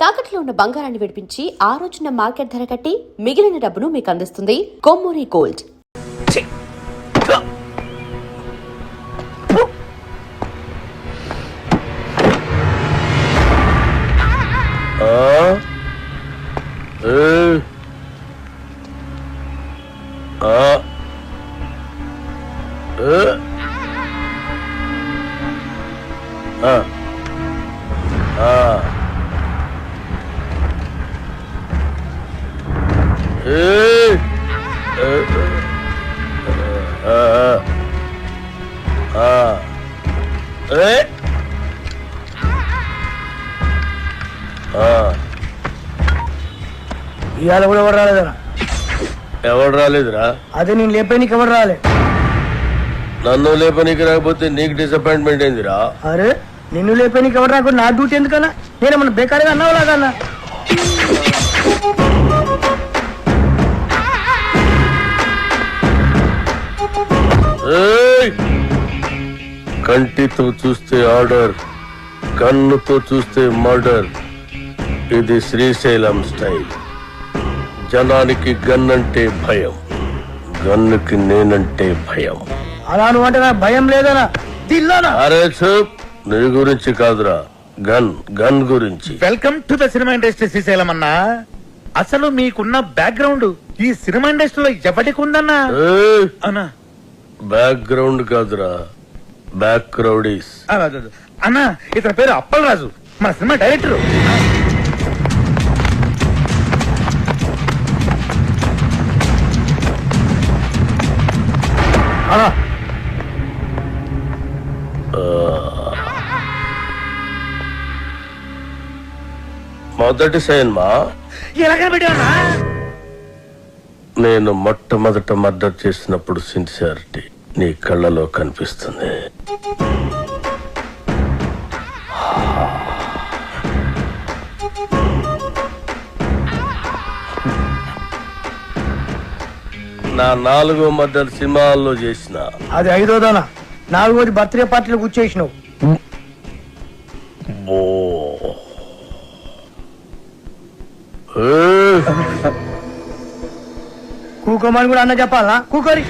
తాకట్లో ఉన్న బంగారాన్ని విడిపించి ఆ రోజున మార్కెట్ ధర కట్టి మిగిలిన డబ్బును మీకు అందిస్తుంది కొమ్మూరి గోల్డ్. ఇవాళ కూడా ఎవరు రాలేదరా? ఎవరు రాలేదురా? అదే నేను లేపనీకి ఎవరు రాలే. నన్ను లేపనీకి రాకపోతే నీకు డిసప్పాయింట్మెంట్ ఏందిరా? అరే నిన్ను లేపనీకి ఎవరు రాకుండా నా డ్యూటీ ఎందుకన్నా? నేనేమన్నా బేకారీగా అన్నావు లాగన్నా? కంటితో చూస్తే ఆర్డర్, కన్నుతో చూస్తే మర్డర్. ఇది శ్రీశైలం స్టైల్. జనానికి గన్ అంటే భయం, గన్నుకి నేనంటే భయం. అలా నువ్వు అంటే నాకు భయం లేదనా? అరే చూప్, నీ గురించి కాదురా, గన్ గన్ గురించి. Welcome to the cinema industry Srisailam అన్నా. అసలు మీకున్న బ్యాక్గ్రౌండ్ ఈ సినిమా ఇండస్ట్రీలో ఎవరికి ఉందన్నా? అన్నా బ్యాక్గ్రౌండ్ కాదురా, బ్యాక్ క్రౌడీస్. అన్నా ఇతని పేరు అప్పలరాజు, మన సినిమా డైరెక్టర్. మొదటి సినిమా ఎలాగ పెట్టావన్నా? నేను మొట్టమొదట మర్డర్ చేసినప్పుడు సిన్సియారిటీ నీ కళ్ళలో కనిపిస్తుంది. నా 4వ మర్డర్ సినిమాల్లో చేసిన. అది 5వదనా? 4వది బర్త్డే పార్టీలో కూర్చేసినావు. కూకోమని కూడా అన్న చెప్పాలా? కూకోరి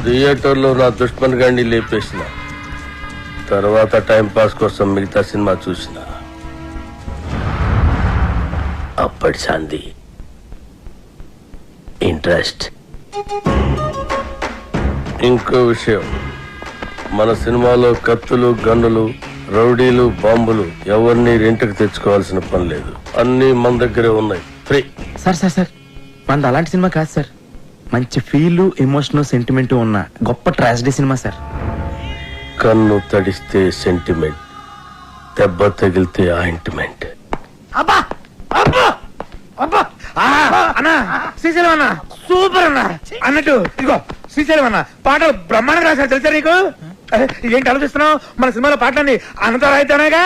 థియేటర్లో నా దుష్మన్ గాడిని లేపేసిన తర్వాత టైం పాస్ కోసం మిగతా సినిమా చూసిన. అప్పటి శాంతి ఇంట్రెస్ట్. ఇంకో విషయం, మన సినిమాలో కత్తులు, గన్నులు, రౌడీలు, బాంబులు ఎవరిని రెంట్కి తెచ్చుకోవాల్సిన పని లేదు. అన్ని మన దగ్గరే ఉన్నాయి, ఫ్రీ. సార్ సార్ సార్ మనది అలాంటి సినిమా కాదు సార్. మంచి ఫీల్, ఎమోషన్, సెంటిమెంట్ ఉన్న గొప్ప ట్రాజడీ సినిమా సార్. కన్ను తడిస్తే సెంటిమెంట్, దెబ్బ తగిలితే ఆయింట్మెంట్. అబ్బా అబ్బా అబ్బా అన్నా శ్రీశైలం అన్నా సూపర్ అన్నా. అన్నట్టు ఇదిగో శ్రీశైలం అన్న పాటలు బ్రహ్మాండంగా రాశారు తెలుసా నీకు? ఏంటి ఆలోచిస్తున్నావు? మన సినిమాలో పాటలన్నీ అన్నతో రాయితేనేగా.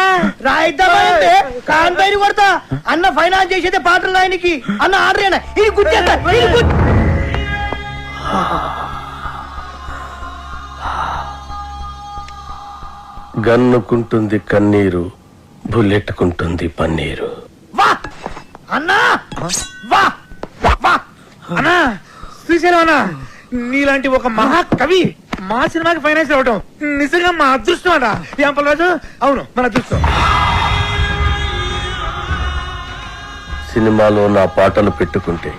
రాయిద్దామంటే కాంపైని కొడతా. అన్న ఫైనాన్స్ చేసేదే పాటలు రాయనికి. అన్న ఆర్డరేనా? ఇది గుర్తేస్తా. గన్నుకుంటుంది కన్నీరు, బుల్లెట్టుకుంటుంది పన్నీరు. వా అన్నా వా వా అన్నా శ్రీశైలం అన్నా, నీలాంటి ఒక మహాకవి మా సినిమాకి ఫైనాన్స్ అవ్వటం నిజంగా మా అదృష్టం అట. ఏం పర్వాలేదు? అవును మన అదృష్టం. సినిమాలో నా పాటలు పెట్టుకుంటే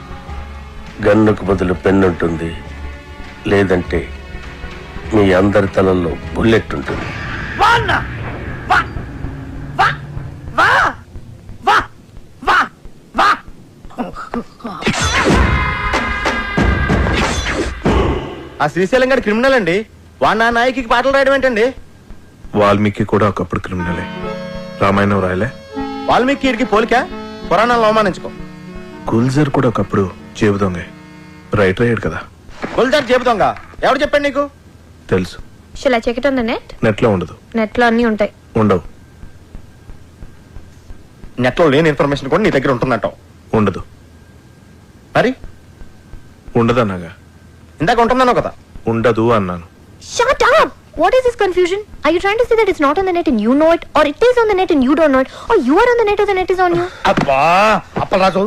గన్నుకు బదులు పెన్నుంటుంది, లేదంటే మీ అందరి తలల్లో బుల్లెట్ ఉంటుంది. వా అన్న వా వా వా వా వా వా. ఆ శ్రీశైలం గారి క్రిమినల్ అండి. వాడు నా నాయకి పాటలు రాయడం ఏంటండి? వాల్మీకి కూడా ఒకప్పుడు క్రిమినలే. రామాయణం రాయలే. వాల్మీకి పోలిక పురాణాలను అవమానించుకో. గుల్జర్ కూడా ఒకప్పుడు జేబు దొంగ, రైటర్ అయ్యాడు కదా. గుల్జార్ చెబుతాంగ ఎవడు చెప్పాడు నీకు? తెలుసు. Shall I check it on the net? Net లో ఉండదు. నెట్ లో అన్ని ఉంటాయి. ఉండవు. నెట్ లో లేని ఇన్ఫర్మేషన్ కూడా నీ దగ్గర ఉంటున్నట్టు. ఉండదు. మరి ఉండదన్నాగా. ఇందాక ఉంటున్నాను కదా. ఉండదు అన్నాను. Shut up! What is this confusion? Are you trying to say that it's not on the net and you know it, or it is on the net and you don't know it, or you are on the net or the net is on you? అబ్బా అప్పలరాజు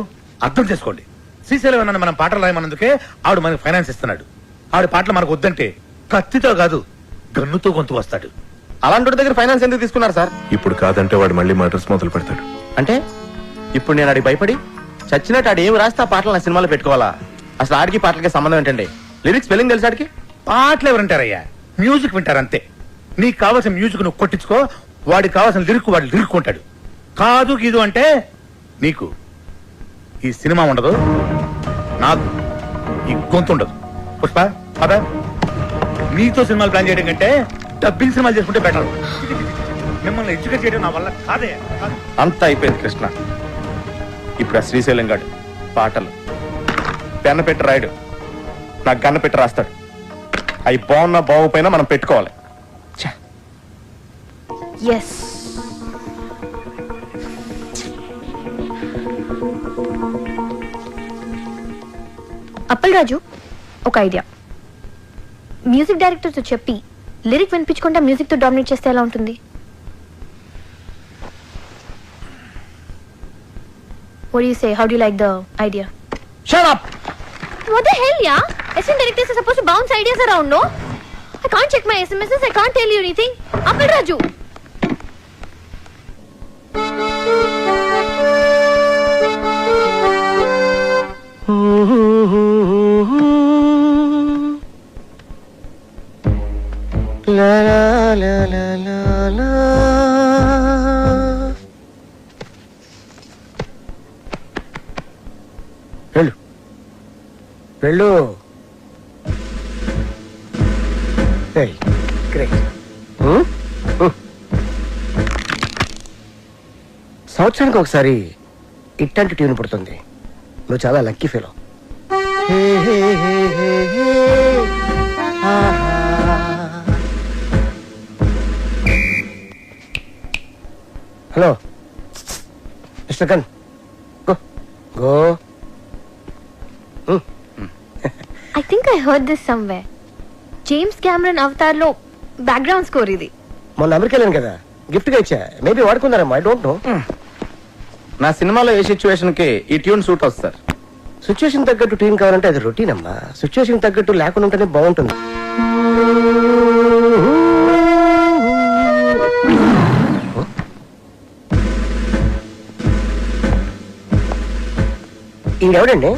అర్థం చేసుకోండి. శ్రీశైలం అన్న మనం పాటలు రాయమన్నందుకే ఆవిడ మనకి finance ఇస్తున్నాడు. ఆవిడ పాటలు మనకు వద్దంటే కత్తితో కాదు గన్నుతో గొంతు వస్తాడు. అలాంటి దగ్గర ఫైనాన్స్ ఎందుకు తీసుకున్నారు సార్? ఇప్పుడు కాదంటే వాడు మళ్ళీ మర్డర్స్ మొదలు పెడతాడు. అంటే ఇప్పుడు నేను ఆడికి భయపడి చచ్చినట్టు ఆడు ఏం రాస్తే ఆ పాటలు నా సినిమాలో పెట్టుకోవాలా? అసలు ఆడికి పాటలకి సంబంధం ఏంటండి? లిరిక్స్ స్పెల్లింగ్ తెలుసు ఆడికి? పాటలు ఎవరంటారయ్యా, మ్యూజిక్ వింటారంతే. నీకు కావాల్సిన మ్యూజిక్ నువ్వు కొట్టించుకో, వాడికి కావాల్సిన లిరిక్ వాడు లిరిక్ ఉంటాడు. కాదు గీదు అంటే నీకు ఈ సినిమా ఉండదు, నాకు ఈ గొంతు ఉండదు. పుష్ప అదా నీతో సినిమాలు ప్లాన్ చేయడం కంటే డబ్బింగ్ సినిమాలు చేసుకుంటే బెటర్. మిమ్మల్ని ఎడ్యుకేట్ చేయడం నా వల్ల కాదే. అంతా అయిపోయింది కృష్ణ. ఇప్పుడు ఆ శ్రీశైలం గాడు పాటలు పెన్న పెట్టి రాయడు, నాకు గన్న పెట్టి రాస్తాడు. అవి బాగున్నా బాగుపోయినా మనం పెట్టుకోవాలి. Yes. అప్పల్ రాజు, ఒక ఐడియా. మ్యూజిక్ డైరెక్టర్ తో చెప్పి లిరిక్ వినిపించకుండా మ్యూజిక్ తో డామినేట్ చేస్తే ఎలా ఉంటుంది? What do you say? How do you like the idea? Shut up. What the hell, yeah? Assistant directors are supposed to bounce ideas around, no? I can't check my SMSs. I can't tell you anything. Appal Raju. La la la la la la. వెళ్ళు వెళ్ళు. Great. సంవత్సరానికి ఒకసారి ఇట్టంటి tune పుడుతుంది. నువ్వు చాలా lucky feel. Hello mister gun, go go. I think I heard this somewhere. James Cameron Avatar లో background score ఇది. మొన్న అమెరికా వెళ్ళాను కదా, గిఫ్ట్ గా ఇచ్చా. మేబీ వాడుకున్నారమ్మా, ఐ డోంట్ నో. నా సినిమాలో ఏ సిచ్యువేషన్ కి ఈ ట్యూన్ సూట్ అవుతుంది సార్? సిచ్యువేషన్ తగ్గట్టు ట్యూన్ కావాలంటే అది రొటీన్ అమ్మా. సిచ్యువేషన్ తగ్గట్టు లేకుండా ఉంటేనే బాగుంటుంది. ఇంకెవడండి?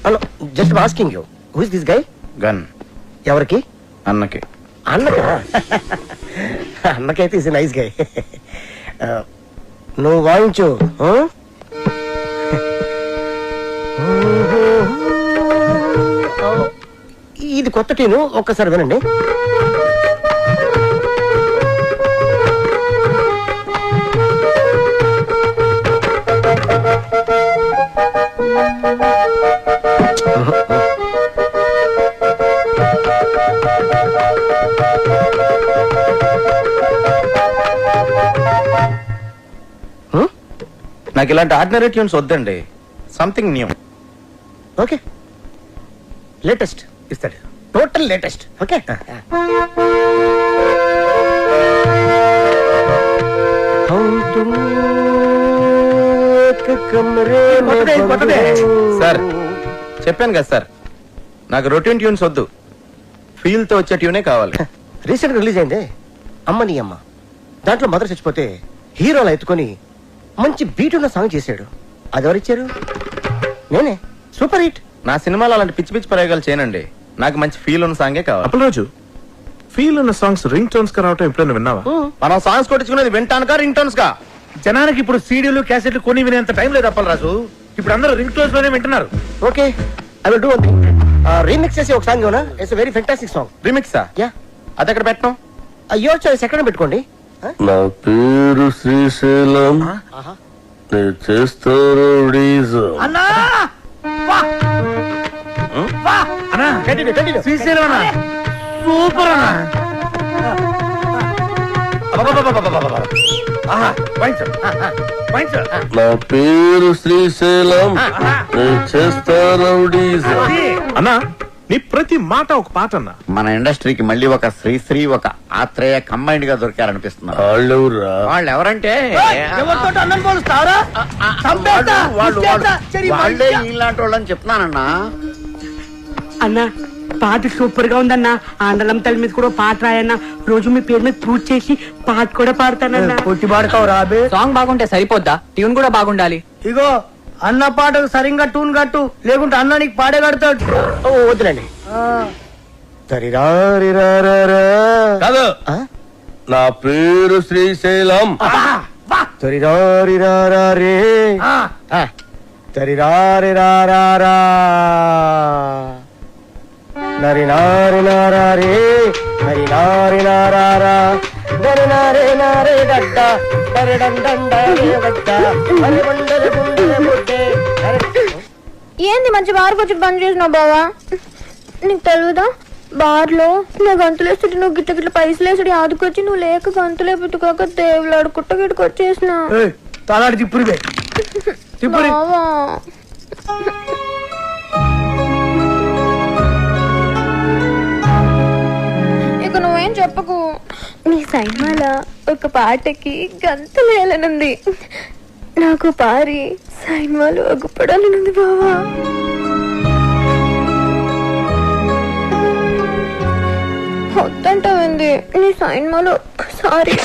Hello, just asking you, who is this guy? Gun ఎవరికి? అన్నకి. అన్నకా? అన్నకైతే ఇస్ నైస్ గై. నువ్వు వాయించు. ఇది కొత్త ట్యూను, ఒక్కసారి వినండి. నాకు ఇలాంటి ఆర్డినరీ ట్యూన్స్ వద్దండి, సంథింగ్ న్యూ. ఓకే, లేటెస్ట్ ఇస్తాడు, టోటల్ లేటెస్ట్. ఓకే, సార్ చెప్పాను కదా సార్, నాకు రొటీన్ ట్యూన్స్ వద్దు, ఫీల్ తో వచ్చే ట్యూనే కావాలి. రీసెంట్ గా రిలీజ్ అయింది అమ్మ నీ అమ్మ. దాంట్లో మదర్ చచ్చిపోతే హీరోలు ఎత్తుకొని మంచి బీట్ ఉన్న సాంగ్ చేశాడు. అది ఎవరిచ్చారు? నేనే. Super hit. నా సినిమాలో అలాంటి పిచ్చి పిచ్చి ప్రయోగాలు చేయనండి, నాకు మంచి ఫీల్ ఉన్న సాంగే కావాలి. అప్పలరాజు, ఫీల్ ఉన్న సాంగ్స్ రింగ్ టోన్స్ గా రావటం ఎప్పుడైనా విన్నావా? మనం సాంగ్స్ కొట్టించుకునేది వింటానుకా రింగ్ టోన్స్ కా? జనానికి ఇప్పుడు సీడీలు క్యాసెట్లు కొని వినేంత టైం లేదు అప్పలరాజు. ఇప్పుడు అందరూ రింగ్ టోన్స్ లోనే వింటున్నారు. Okay, I will do one thing. Remix చేసి ఒక సాంగ్ ఇవ్వనా? It's very fantastic song. రీమిక్సా? యా. అది ఎక్కడ పెట్టడం? యువర్ చాయిస్, ఎక్కడ పెట్టుకోండి. నా పేరు శ్రీశైలం, నేను చేస్తారు అన్నా అన్నా, శ్రీశైలం అన్నా, సూపర్ అన్నా. నా పేరు శ్రీశైలం, నేను చేస్తారు అన్నా నీ ప్రతి మాట ఒక పాట అన్నా. మన ఇండస్ట్రీకి మళ్ళీ ఒక శ్రీశ్రీ ఒక ఆత్రేయ కంబైన్డ్ గా దొరికారనిపిస్తున్నారు. వాళ్ళెవరురా? వాళ్ళు ఎవరంటే ఎవరితో అన్నం పోలుస్తావరా? వాళ్ళే ఇలాంటి వాళ్ళని చెప్తున్నానన్నా. అన్నా పాట సూపర్ గా ఉందన్నా. ఆండలం తల్లి మీద కూడా పాట రాయన్నా. రోజు మీ పేరు మీద పూజ చేసి పాట కూడా పాడతానన్నా. కొట్టి పాడతావు రాబే. సాంగ్ బాగుంటే సరిపోద్దా, ట్యూన్ కూడా బాగుండాలి. ఇగో అన్న పాటకు సరిగ్గా టూన్ కట్టు, లేకుంటే అన్న నీకు పాడే కడతాడు. వద్దులండి. కాదు, నా పేరు శ్రీశైలం. నరి నారి నారే హరి నారి నారా నరి నారే నారే గడ్డ హరి డండ గడ్డ హరి గుండెల గుండెల బుడ్డే. ఏంది మంచి బార్ వచ్చి బంద్ చేసినావు బావా? నీకు తెలుగుదా బార్లో నా గంతులేస్తుంటే నువ్వు గిట్ల గిట్ల పైసలు వేసుడు ఆదుకొచ్చి నువ్వు లేక గంతులే పెట్టుకోక దేవులాడు కుట్ట గిట్టుకు వచ్చేసిన తలాడి తిప్పురివే తిప్పురి. బావా ఇక నువ్వేం చెప్పకు. నీ సైన్మాల ఒక పాటకి గంతులు వేయాలనుంది. నాకు పారి సైన్మాలు అగ్గుపడాలనుంది బావా. వద్దంటావింది నీ సైన్మాలు ఒక్కసారి.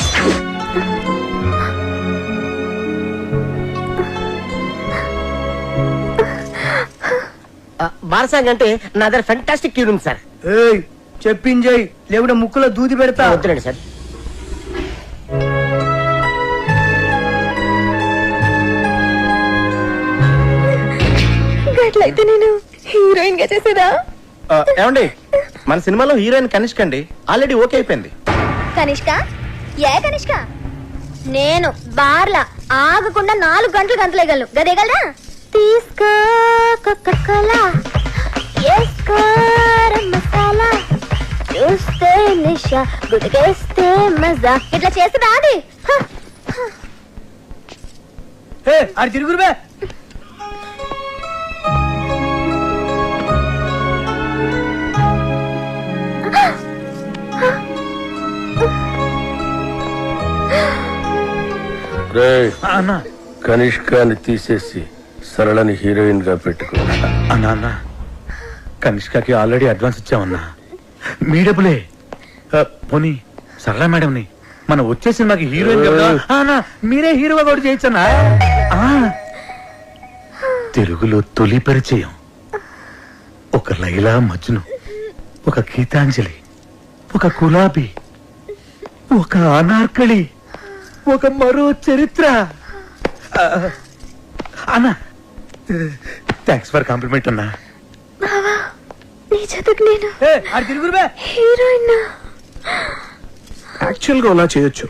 బారసాంగ్ అంటే నా దగ్గర ఫెంటాస్టిక్ ట్యూన్ ఉంది సార్. చెప్పించేయి, లేకుంటే ముక్కులో దూది పెడతా. వద్దులండి సార్. అట్లయితే నేను హీరోయిన్ గా చేసేదా? ఏమండి, మన సినిమాలో హీరోయిన్ కనిష్క అండి, ఆల్రెడీ ఓకే అయిపోయింది. కనిష్క? ఏ కనిష్క? నేను బార్లా ఆగకుండా 4 గంటలు గంతలేగలను గదేగలరా? తీసుకో కోకా-కోలా, వేసుకో మసాలా, చూస్తే నిషా గుడికేస్తే మజా. ఇట్లా చేస్తుందా అది? అది తిరుగురువే. అన్నా కనిష్కాని తీసేసి సరళని హీరోయిన్ గా పెట్టుకో. అన్నా అన్నా కనిష్కకి ఆల్రెడీ అడ్వాన్స్ ఇచ్చామన్నా. మీ డబ్బులే. పోనీ సరళ మేడంని మన వచ్చే సినిమాకి హీరోయిన్ కదా అన్నా, మీరే హీరోగా కూడా చేయొచ్చన్నా. తెలుగులో తొలి పరిచయం ఒక లైలా మజ్ను, ఒక గీతాంజలి, ఒక గులాబీ, ఒక అనార్కళి, ఒక మరో చరిత్ర. అన్నా థ్యాంక్స్ ఫర్ కాంప్లిమెంట్ అన్నా. నీ జతకు నేను అది తిరుగురువే. హీరోయిన్. యాక్చువల్ గా అలా చేయొచ్చు.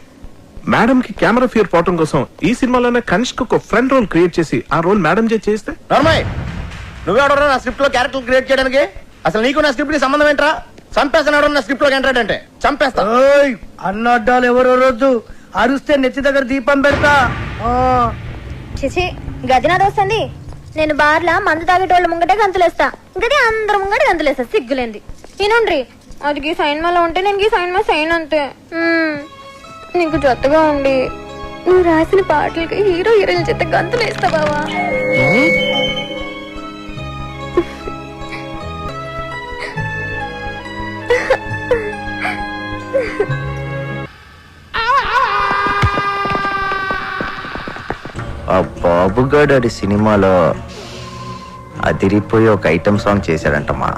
మేడం కి కెమెరా ఫియర్ పోవటం కోసం ఈ సినిమాలోనే కనిష్క ఒక ఫ్రెండ్ రోల్ క్రియేట్ చేసి ఆ రోల్ మేడం చేస్తే. నువ్వెవడరా నా స్క్రిప్ట్ లో క్యారెక్టర్ క్రియేట్ చేయడానికి? అసలు నీకు నా స్క్రిప్ట్ కి సంబంధం ఏంట్రా? చంపేస్తాడు నా స్క్రిప్ట్ లో ఎంటర్ అంటే చంపేస్తా. అన్నడ్డాలు ఎవరో రోజు అరుస్తే నెత్తి దగ్గర దీపం పెడతా. చిచి గదినాది వస్తుంది. నేను బార్లా మందు తాగేటోళ్ళ ముంగటే గంతులేస్తా, గది అందరు ముంగట గంతులేస్తా. సిగ్గులేంది ఇనుండ్రి. అది ఈ సైన్మాలో ఉంటే నేను ఈ సైన్మా సైన్ అంతే. నీకు జొత్తగా ఉండి నువ్వు రాసిన పాటలకి హీరో హీరోయిన్ చేత గంతులేస్తా బావా. ఆ బాబుగాడు సినిమాలో అదిరిపోయి ఒక ఐటమ్ సాంగ్ చేశాడంటమ్మా.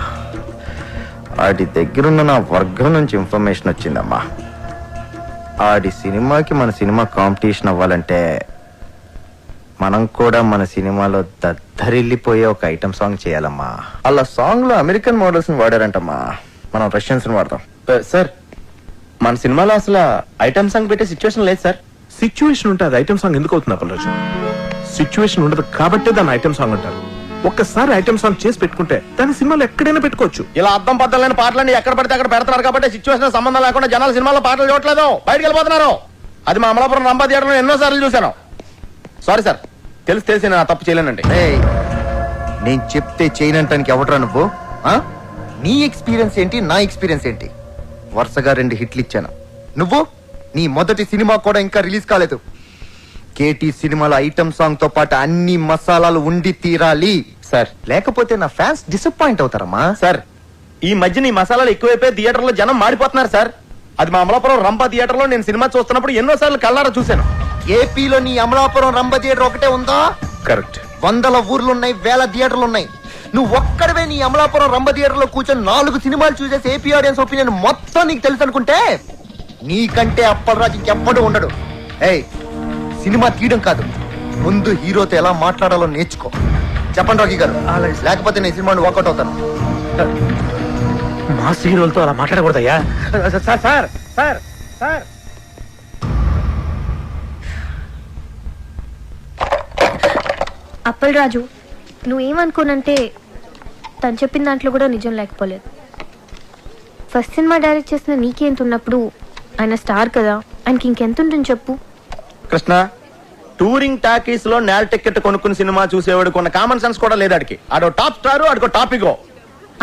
ఆడి దగ్గరున్న నా వర్గం నుంచి ఇన్ఫర్మేషన్ వచ్చిందమ్మా. ఆడి సినిమాకి మన సినిమా కాంపిటీషన్ అవ్వాలంటే మనం కూడా మన సినిమాలో దద్దరిల్లిపోయే ఒక ఐటమ్ సాంగ్ చేయాలమ్మా. అలా సాంగ్ లో అమెరికన్ మోడల్స్ ని వాడారంటమ్మా, మనం రష్యన్స్ ని వాడతాం. సార్ మన సినిమాలో అసలు ఐటమ్ సాంగ్ పెట్టే సిచ్యువేషన్ లేదు సార్. సిచ్యువేషన్ ఉంటే అది ఐటమ్ సాంగ్ ఎందుకు అవుతుంది అప్పలరాజు? సిచ్యువేషన్ ఉండదు కాబట్టి దాన్ని ఐటమ్ సాంగ్ అంటారు. ఒక్కసారి ఐటమ్ సాంగ్ చేసి పెట్టుకుంటే దాని సినిమాలో ఎక్కడైనా పెట్టుకోవచ్చు. ఇలా అర్థం పద్దలైన పాటలన్నీ ఎక్కడ పడితే అక్కడ పెడతారు కాబట్టి సిచ్యువేషన్ సంబంధం లేకుండా జనాలు సినిమాలో పాటలు చూడట్లేదు, బయటకు వెళ్ళిపోతున్నారు. అది మా అమలాపురం రంభా థియేటర్లో ఎన్నో సార్లు చూశాను. సారీ సార్, తెలిసి నేను తప్పు చేయలేనండి. నేను చెప్తే చేయనంటానికి ఎవడరా నువ్వు? నీ ఎక్స్పీరియన్స్ ఏంటి, నా ఎక్స్పీరియన్స్ ఏంటి? వరుసగా 2 హిట్లు ఇచ్చాను. నువ్వు నీ మొదటి సినిమా కూడా ఇంకా రిలీజ్ కాలేదు. కేటీ సినిమాలో ఐటమ్ సాంగ్ తో పాటు అన్ని మసాలాలు ఉండి తీరాలి సార్. లేకపోతే నా ఫ్యాన్స్ డిసప్పాయింట్ అవుతారమ్మా. సార్, ఈ మధ్య నీ మసాలాలు ఎక్కువైపోయి థియేటర్ లో జనం మాడిపోతున్నారు సార్. అది మా అమలాపురం రంపా థియేటర్ లో నేను సినిమా చూస్తున్నప్పుడు ఎన్నోసార్లు కళ్ళారా చూశాను. ఏపీలో నీ అమలాపురం రంభ థియేటర్ ఒకటే ఉందా? కరెక్ట్. 100 ఊర్లున్నాయి, 1000 థియేటర్లు ఉన్నాయి. నువ్వు ఒక్కడవే నీ అమలాపురం రంభ థియేటర్ లో కూర్చొని 4 సినిమాలు చూసేసి ఏపీ ఆడియన్స్ ఒపీనియన్ మొత్తం నీకు తెలుసు అనుకుంటే నీకంటే అప్పలరాజు ఇంకెప్పుడు ఉండడు. ఏయ్, సినిమా తీయడం కాదు, ముందు హీరోతో ఎలా మాట్లాడాలో నేర్చుకో. చెప్పండి రాఖీ గారు, లేకపోతే నేను సినిమాని వాకౌట్ అవుతాను. మాస్ హీరోలతో అలా మాట్లాడకూడదయ్యా. Sir sir sir sir Appalaraju, నువ్వేమనుకోనంటే తను చెప్పిన దాంట్లో కూడా నిజం లేకపోలేదు. ఫస్ట్ సినిమా డైరెక్ట్ చేసిన నీకెంత ఉన్నప్పుడు ఆయన స్టార్ కదా, ఆయనకి ఇంకెంత ఉంటుంది చెప్పు. కృష్ణ, టూరింగ్ టాకీస్ లో నేల టికెట్ కొనుక్కుని సినిమా చూసేవాడు కొన్న కామన్ సెన్స్ కూడా లేదు. ఆడికి ఆడో టాప్ స్టార్, ఆడికో టాపిక్.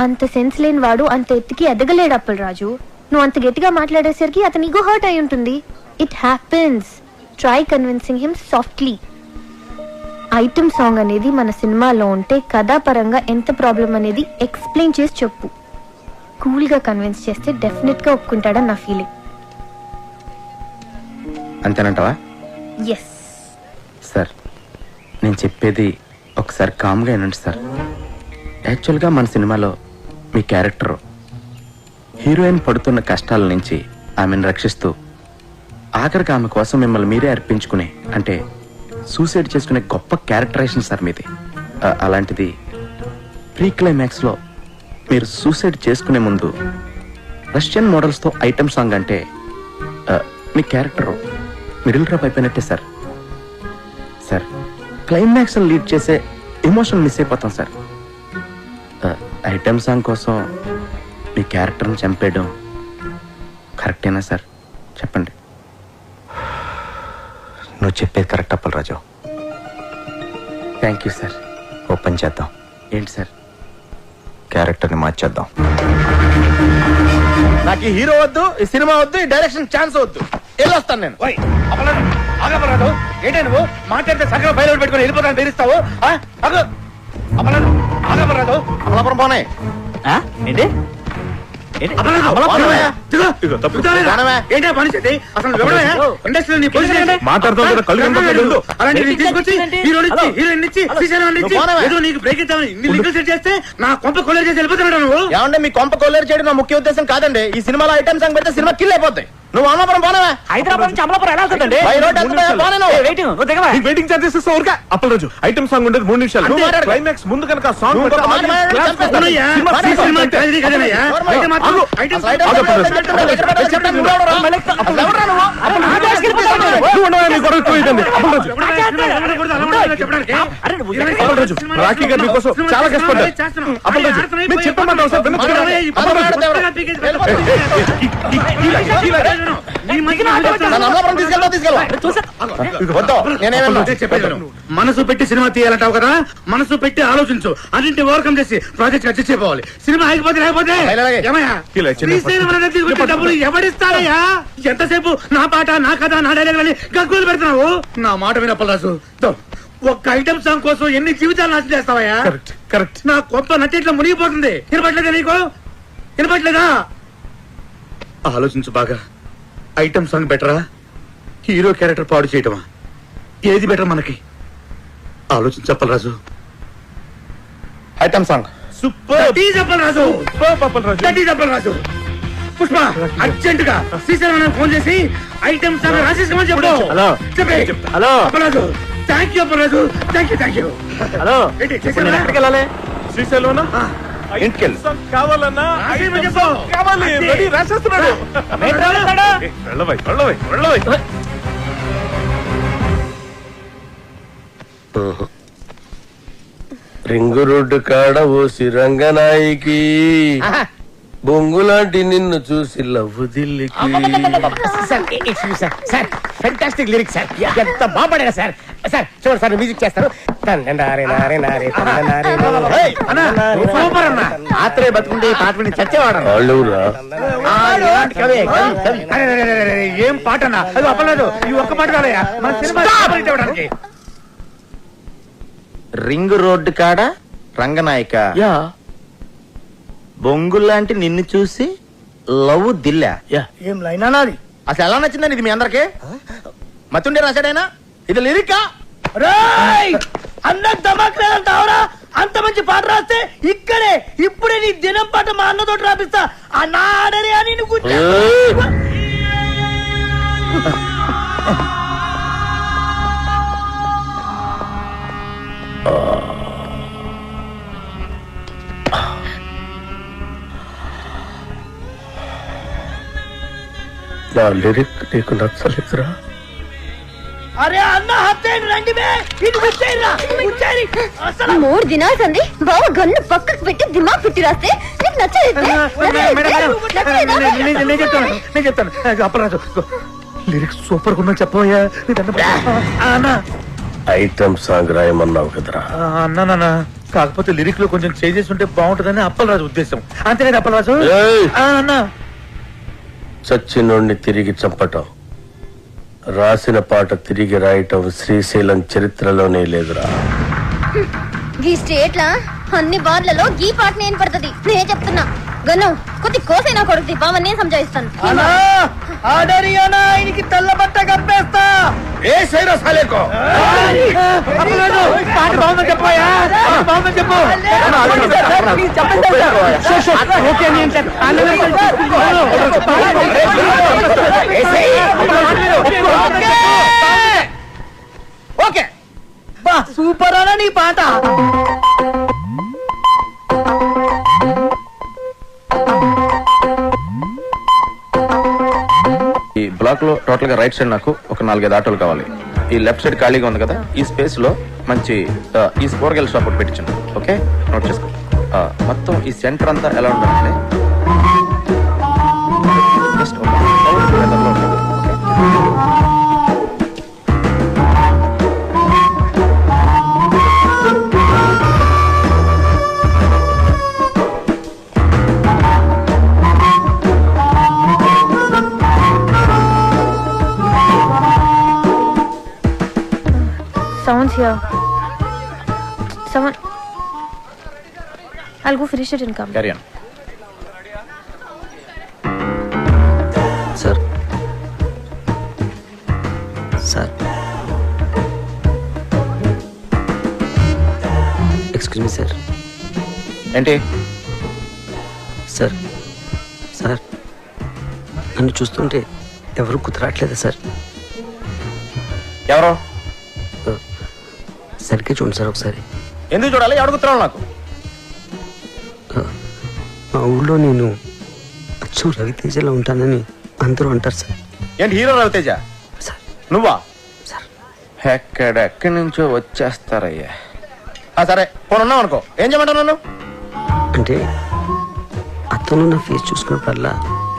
అంత సెన్స్ లేని వాడు అంత ఎత్తుకి ఎదగలేడు అప్పలరాజు. నువ్వు అంత గట్టిగా మాట్లాడేసరికి అతని ఈగో హర్ట్ అయి ఉంటుంది. It happens. Try convincing him softly. Item song అనేది మన సినిమాలో ఉంటే కథాపరంగా ఎంత ప్రాబ్లం అనేది ఎక్స్ప్లెయిన్ చేసి చెప్పు. కూల్ గా కన్విన్స్ చేస్తే డెఫినెట్ గా ఒప్పుకుంటాడని నా ఫీలింగ్. అంతేనంటావా? ఎస్ సార్, నేను చెప్పేది ఒకసారి కామ్గా వినండి సార్. యాక్చువల్గా మన సినిమాలో మీ క్యారెక్టర్ హీరోయిన్ పడుతున్న కష్టాల నుంచి ఆమెను రక్షిస్తూ ఆఖరికి ఆమె కోసం మిమ్మల్ని మీరే అర్పించుకునే, అంటే సూసైడ్ చేసుకునే గొప్ప క్యారెక్టరైజేషన్ సార్ మీది. అలాంటిది ప్రీ క్లైమాక్స్లో మీరు సూసైడ్ చేసుకునే ముందు రష్యన్ మోడల్స్తో ఐటమ్ సాంగ్ అంటే మీ క్యారెక్టర్ మిడిల్ డ్రాప్ అయిపోయినట్టే సార్. సార్, క్లైమాక్స్ లీడ్ చేసే ఎమోషన్ మిస్ అయిపోతాం సార్. ఐటమ్ సాంగ్ కోసం మీ క్యారెక్టర్ని చంపేయడం కరెక్టేనా సార్? చెప్పండి. నువ్వు చెప్పేది correct Appalaraju. Thank you sir. ఓ పని చేద్దాం. ఏంటి సార్? క్యారెక్టర్ని మార్చేద్దాం. నాకు ఈ హీరో వద్దు, ఈ సినిమా వద్దు, ఈ డైరెక్షన్ ఛాన్స్ వద్దు. వెళ్ళొస్తాను నేను. ఆగపరాదు. ఏంటే నువ్వు మాట్లాడితే సగం బయలు పెట్టుకుని వెళ్ళిపోతాను బెదిరిస్తావు? అమలాడు, ఆగపరాదు. అమలాపురం పోనే. ఏంటి? ఏంటే మనిషి అసలు ఇండస్ట్రీ నీ పొజిషన్ అలాంటి తీసుకొచ్చి హీరోయిన్ ఇచ్చి ఏదో నీకు బ్రేక్ ఇద్దామని ఇన్ని లీగల్ సెట్ చేస్తే నా కొంప కొల్లేరు చేసి వెళ్ళిపోతున్నాడు నువ్వు. ఏమంటే మీ కొంప కొల్లేరు చేయడం నా ముఖ్య ఉద్దేశం కాదండి. ఈ సినిమాలో ఐటమ్ సాంగ్ పెడితే సినిమా కిల్ అయిపోతాయి. నువ్వు అమలాపురం పోనవా? హైదరాబాద్ నుంచి అమలాపురం ఎలా వెళ్తుందండి? వెయిటింగ్ చార్జెస్ ఇస్తా ఊరికే. అప్పలరాజు, ఐటమ్ సాంగ్ ఉండేది 3 నిమిషాలు. క్లైమాక్స్ ముందు కనుక సాంగ్ రాఖీ గారి మీకోసం చాలా కష్టపడ్డారు. అప్పలరాజు, మీరు చెప్పమంటావు సార్. మనసు పెట్టి సినిమా తీయాలంటావు కదా, మనసు పెట్టి ఆలోచించు. అన్నింటి ఓవర్కమ్ చేసి ప్రాజెక్ట్ అడ్జస్ట్ అయిపోవాలి. సినిమా ఆగిపోతే లేకపోతే డబ్బులు ఎవడిస్తారయ్యా? ఎంతసేపు నా పాట, నా కథ, నా డైలాగ్ అని గగ్గులు పెడుతున్నావు. నా మాట వినప్పరాజు, ఒక్క ఐటమ్ సాంగ్ కోసం ఎన్ని జీవితాలు నాశనం చేస్తావయ్యా? కరెక్ట్. నా గొప్ప నటిట్లో మునిగిపోతుంది. వినపట్లేదా నీకు? వినపట్లేదా? ఆలోచించు బాగా. ఐటమ్ సాంగ్ బెటరా, హీరో క్యారెక్టర్ పాడు చేయటమా? ఏది బెటర్ మనకి? ఆలోచించు Appalaraju. Item song super. Appalaraju, Pushpa urgent గా శ్రీశైలం ఫోన్ చేసి ఐటమ్ సాంగ్ రాసేసుకోమని చెప్పు. Hello Appalaraju, thank you Appalaraju, thank you. Hello, ఎక్కడికి వెళ్ళాలి? శ్రీశైలం ఇంటికెళ్ళి కావాలన్నా కావాలి. రెడీ, రాసేస్తున్నాడు. వెళ్ళవై. రింగు రోడ్డు కాడ ఓసి రంగనాయికి బొంగులాంటి నిన్ను చూసి లవ్వు దిల్లికి. Fantastic lyrics sir. ఎంత బాగా సార్. సార్ చూడండి సార్ మ్యూజిక్ చేస్తారు తందనారే నారే నారే తందనారే నారే. ఏయ్, అన్నా, సూపర్ అన్నా. ఆత్రే బతుకుంటే ఈ పాట విని చచ్చేవాడు వాళ్ళెవరా? కవి కవి కవి అరే, అరే, అరే, అరే, ఏం పాట అన్నా అది అప్పలేదు ఈ ఒక్క పాట కాదయ్యా మన సినిమా సూపర్ హిట్ అవ్వడానికి. రింగ్ రోడ్డు కాడ రంగనాయక యా బొంగుల్లాంటి నిన్ను చూసి లవ్ దిల్లా ఏం లైన్ అన్నది అసలు ఎలా నచ్చిందని ఇది మీ అందరికి మతుండే రాశాడైనా ఇది లిరికా అన్న దమాక్లేదంటావురా అంత మంచి పాట రాస్తే ఇక్కడే ఇప్పుడే నీ దినం పాట మా అన్నతోటి రాపిస్తా అన్న ఆడరే అని నువ్వు ఏయ్! నా లిరిక్ నీకు నచ్చలేదురా? అరే అన్న హత్తేయండి రండి బే ఇది ముచ్చేయరా ముచ్చేరి అసలు 3 దినాలు సంది బావ గన్ను పక్కకు పెట్టి దిమాగ్ పెట్టి రాస్తే నీకు నచ్చలేదు నేను చెప్తాను అప్పరాజు లిరిక్స్ సూపర్ ఉన్నా చెప్పబోయా అన్నా ఐటమ్ సాంగ్ రాయమన్నావు కదరా? అన్నా కాకపోతే లిరిక్ లో కొంచెం చేంజెస్ ఉంటే బాగుంటుందని అప్పలరాజు ఉద్దేశం అంతేనా అప్పలరాజు ఏయ్! అన్నా చచ్చినోడిని తిరిగి చంపటం, రాసిన పాట తిరిగి రాయటం శ్రీశైలం చరిత్రలోనే లేదురా. ఈ స్టేట్ లా అన్ని బార్లలో ఈ పాట నేను పడుతుంది నేనే చెప్తున్నా గన్ను కొద్ది కోసైనా కొడుతుంది బావని నేను సంజాయిస్తాను అన్నా ఆడరి అన్న ఆయనకి తెల్ల బట్ట కప్పేస్తా ఏ సైరా సాలేకో అప్పలరాజు పాట బాగుందని చెప్పబోయా బాగుందని చెప్పు ఓకే నేను ఓకే బా సూపర్ అన్న నీ పాట ఈ బ్లాక్ లో టోటల్ గా రైట్ సైడ్ నాకు ఒక 4-5 ఆటోలు కావాలి. ఈ లెఫ్ట్ సైడ్ ఖాళీగా ఉంది కదా, ఈ స్పేస్ లో మంచి ఈ కూరగాయల షాప్ ఒకటి పెట్టించండి. ఓకే, నోట్ చేసుకో. మొత్తం ఈ సెంటర్ అంతా ఎలా ఉండాలంటే జస్ట్ ఒక సౌత్ వెదర్ లో ఉంటుంది. Someone's here. Someone. I'll go finish it and come. Carry on. Sir sir excuse me sir. ఏంటి సార్ సార్ నన్ను చూస్తుంటే ఎవరు కుదరట్లేదా సార్? ఎవరో సరిగ్గా చూడండి సార్ ఒకసారి. ఎందుకు చూడాలి? అడుగుతున్నావు నాకు. మా ఊళ్ళో నేను అచ్చు రవితేజలో ఉంటానని అందరూ అంటారు సార్. ఏంటి హీరో రవితేజ? సార్ నువ్వా? సార్ ఎక్కడెక్కడి నుంచో వచ్చేస్తారయ్యా. సరే పోను ఉన్నావు అనుకో, ఏం చేయమంటావు నన్ను? అంటే అతను నా ఫేస్ చూసుకున్నప్పుడల్లా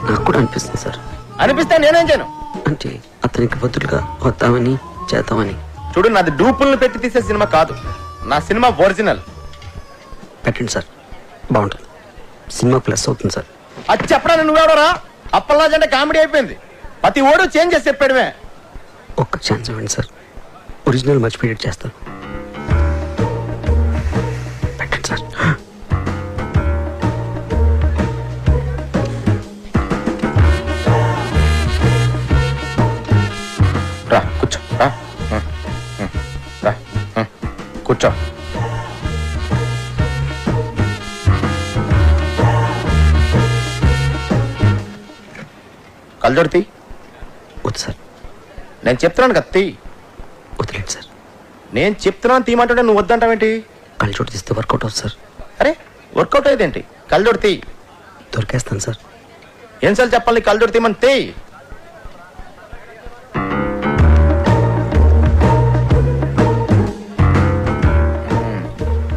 నాకు కూడా అనిపిస్తుంది సార్. అనిపిస్తే నేనేం చేయను? అంటే అతనికి బదులుగా వద్దామని చేద్దామని. చూడు, నాది డూపుల్ని పెట్టి తీసే సినిమా కాదు, నా సినిమా ఒరిజినల్. పెట్టండి సార్, బాగుంటుంది. సినిమా ప్లస్ అవుతుంది సార్. అది చెప్పడానికి నువ్వెవడరా? అప్పల్లాజ్ అంటే కామెడీ అయిపోయింది. ప్రతి ఓడు చేంజ్ చేసి చెప్పాడుమే. ఒక్క ఛాన్స్ ఇవ్వండి సార్, ఒరిజినల్ మర్చిపోయేట్ చేస్తాను. పెట్టండి సార్. రా కూర్చో, రా రా కూర్చో. కలజోడి వద్దు సార్. నేను చెప్తున్నాను కదా తీ. వదిలేండి సార్. నేను చెప్తున్నాను తీయమంటుంటే నువ్వు వద్దంటావేంటి? కళ్ళజోడు తీస్తే వర్కౌట్ అవుతుంది సార్. అరే వర్కౌట్ అయ్యేదేంటి? కలజోడి తీ. దొరికేస్తాను సార్. ఏం చెప్పాలి? కలజోడి తీయమని తీ.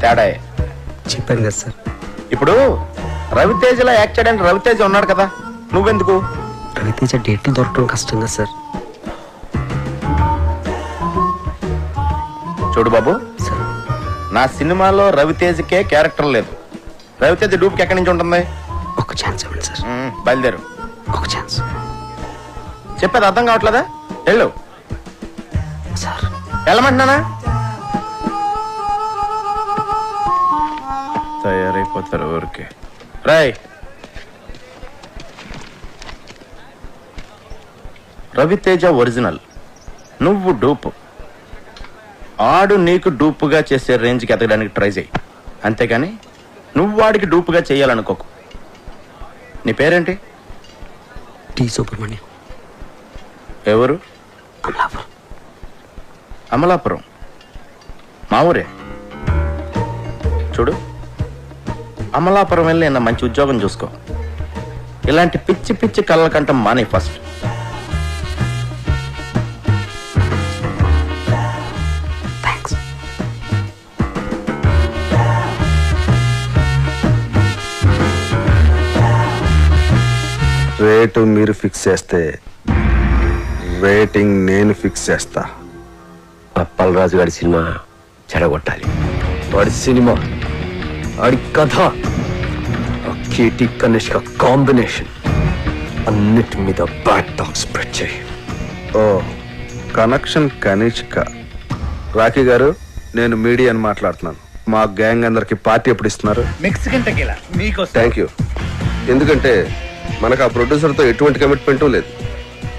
తేడా చెప్పాను కదా సార్. ఇప్పుడు రవితేజలో యాక్ట్ చేయడానికి రవితేజ ఉన్నాడు కదా, నువ్వెందుకు? రవితేజ డేట్లు దొరకడం కష్టం కదా సార్. చూడు బాబు, నా సినిమాలో రవితేజకే క్యారెక్టర్ లేదు. రవితేజ డూప్కి ఎక్కడి నుంచి ఉంటుంది? ఒక ఛాన్స్ ఇవ్వండి సార్. బయలుదేరు. ఒక ఛాన్స్ చెప్పేది అర్థం కావట్లేదా? వెళ్ళు. సార్. వెళ్ళమంటున్నానా? తయారైపోతారు ఊరికే. రాయ్, రవితేజ ఒరిజినల్, నువ్వు డూపు. ఆడు నీకు డూపుగా చేసే రేంజ్కి ఎదగడానికి ట్రై చేయి, అంతేగాని నువ్వు వాడికి డూపుగా చేయాలనుకోకు. నీ పేరేంటి? టి సుబ్రహ్మణ్యం. ఎవరు? అమలాపురం. అమలాపురం మా ఊరే. చూడు, అమలాపురం వెళ్ళి నా మంచి ఉద్యోగం చూసుకో. ఇలాంటి పిచ్చి పిచ్చి కళ్ళ కంటం మానే ఫస్ట్. థ్యాంక్స్. రేటు మీరు ఫిక్స్ చేస్తే రేటింగ్ నేను ఫిక్స్ చేస్తా. అప్పలరాజు గారి సినిమా చెడగొట్టాలి. వాడి సినిమా, వాడి కథ, ఆ కేటీ కనిష్క కాంబినేషన్ అన్నిటి మీద బ్యాడ్ టాక్ స్ప్రెడ్ చేయి. ఓ కనెక్షన్ కనిష్క. రాఖీ గారు, నేను మీడియాని మాట్లాడుతున్నాను. మా గ్యాంగ్ అందరికి పార్టీ ఎప్పుడు ఇస్తున్నారు? మెక్సికన్ టెకీలా మీకోసం. Thank you. ఎందుకంటే మనకు ఆ ప్రొడ్యూసర్తో ఎటువంటి కమిట్మెంట్ లేదు.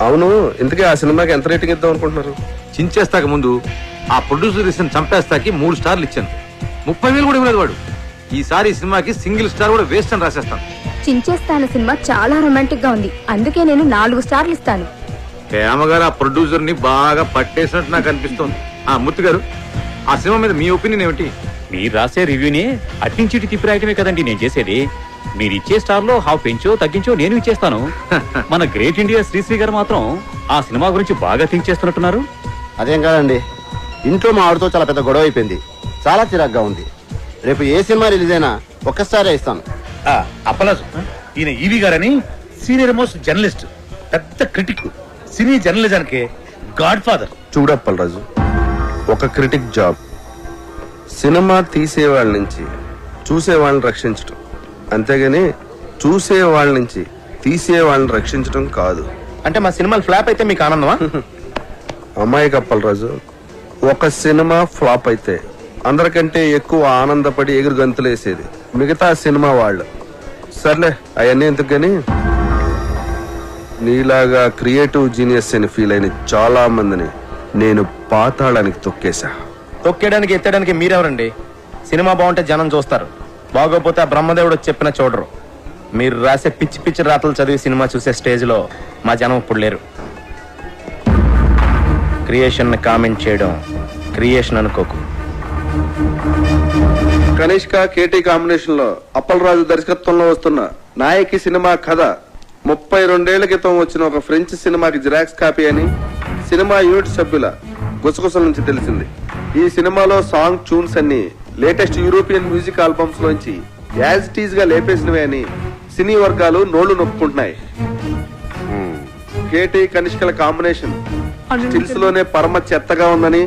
అవును, ఇంతకీ ఆ సినిమాకి ఎంత రేటింగ్ ఇద్దాం అనుకుంటున్నారు? చించేస్తాక ముందు ఆ ప్రొడ్యూసర్ ఇచ్చిన చంపేస్తాకి 3 స్టార్లు ఇచ్చాను. 30,000 కూడా ఇవ్వలేదు వాడు. ఈసారి ఈ సినిమాకి సింగిల్ స్టార్ కూడా వేస్ట్ అని రాసేస్తాను. చించేస్తాను సినిమా చాలా రొమాంటిక్ గా ఉంది, అందుకే నేను 4 స్టార్లు ఇస్తాను. ప్రేమగారు ఆ ప్రొడ్యూసర్ ని బాగా పట్టేసినట్టు నాకు అనిపిస్తోంది. మూర్తి గారు, ఆ సినిమా మీద మీ ఒపీనియన్ ఏమిటి? మీరు రాసే రివ్యూని అట్నుంచి ఇటు తిప్పి రాయటమే కదండి నేను చేసేది. మీరు ఇచ్చే స్టార్ లో హాఫ్ పెంచో తగ్గించో నేను ఇచ్చేస్తాను. మన గ్రేట్ ఇండియా శ్రీశ్రీ గారు మాత్రం ఆ సినిమా గురించి బాగా థింక్ చేస్తున్నట్టున్నారు. అదేం కాదండి, ఇంట్లో మా ఆవిడతో చాలా పెద్ద గొడవ అయిపోయింది. చాలా చిరాగ్గా ఉంది. రేపు ఏ సినిమా రిలీజ్ అయినా ఒక్కసారి ఇస్తాను. అప్పలాజు, ఈయన ఈవి గారని సీనియర్ మోస్ట్ జర్నలిస్ట్, పెద్ద క్రిటిక్, సినీ జర్నలిజానికి గాడ్ ఫాదర్. చూడప్పలరాజు, ఒక క్రిటిక్ జాబ్ సినిమా తీసేవాళ్ళ నుంచి చూసేవాళ్ళని రక్షించడం, అంతేగాని చూసేవాళ్ళ నుంచి తీసేవాళ్ళని రక్షించడం కాదు. అంటే మా సినిమాలు ఫ్లాప్ అయితే మీకు ఆనందమా? అమ్మాయి కప్పలరాజు, ఒక సినిమా ఫ్లాప్ అయితే అందరికంటే ఎక్కువ ఆనందపడి ఎగురు గంతులేసేది మిగతా సినిమా వాళ్ళు. సర్లే, అవన్నీ ఎందుకు గాని, నీలాగా క్రియేటివ్ జీనియస్ అని ఫీల్ అయిన చాలా మందిని నేను పాతాళానికి తొక్కేశా. తొక్కేయడానికి ఎత్తడానికి మీరెవరండి? సినిమా బాగుంటే జనం చూస్తారు, బాగోపోతే ఆ బ్రహ్మదేవుడు వచ్చి చెప్పినా చూడరు. మీరు రాసే పిచ్చి పిచ్చి రాతలు చదివి సినిమా చూసే స్టేజ్లో మా జనం ఇప్పుడు లేరు. క్రియేషన్ కామెంట్ చేయడం క్రియేషన్ అనుకోకు. కనిష్క కేటీ కాంబినేషన్ లో అప్పలరాజు దర్శకత్వంలో వస్తున్న నాయకి సినిమా కథ 32 ఏళ్ల క్రితం వచ్చిన ఒక ఫ్రెంచ్ సినిమాకి జిరాక్స్ కాపీ అని సినిమా యూనిట్ సభ్యుల గుసగుసల నుంచి తెలిసింది. ఈ సినిమాలో సాంగ్ ట్యూన్స్ అన్ని లేటెస్ట్ యూరోపియన్ మ్యూజిక్ ఆల్బమ్స్ లోంచి యాజ్ ఇట్ ఈజ్ గా లేపేసినవే అని సినీ వర్గాలు నోళ్లు నొప్పుకుంటున్నాయి. కేటీ కనిష్కల కాంబినేషన్ స్టిల్స్ లోనే పరమ చెత్తగా ఉందని,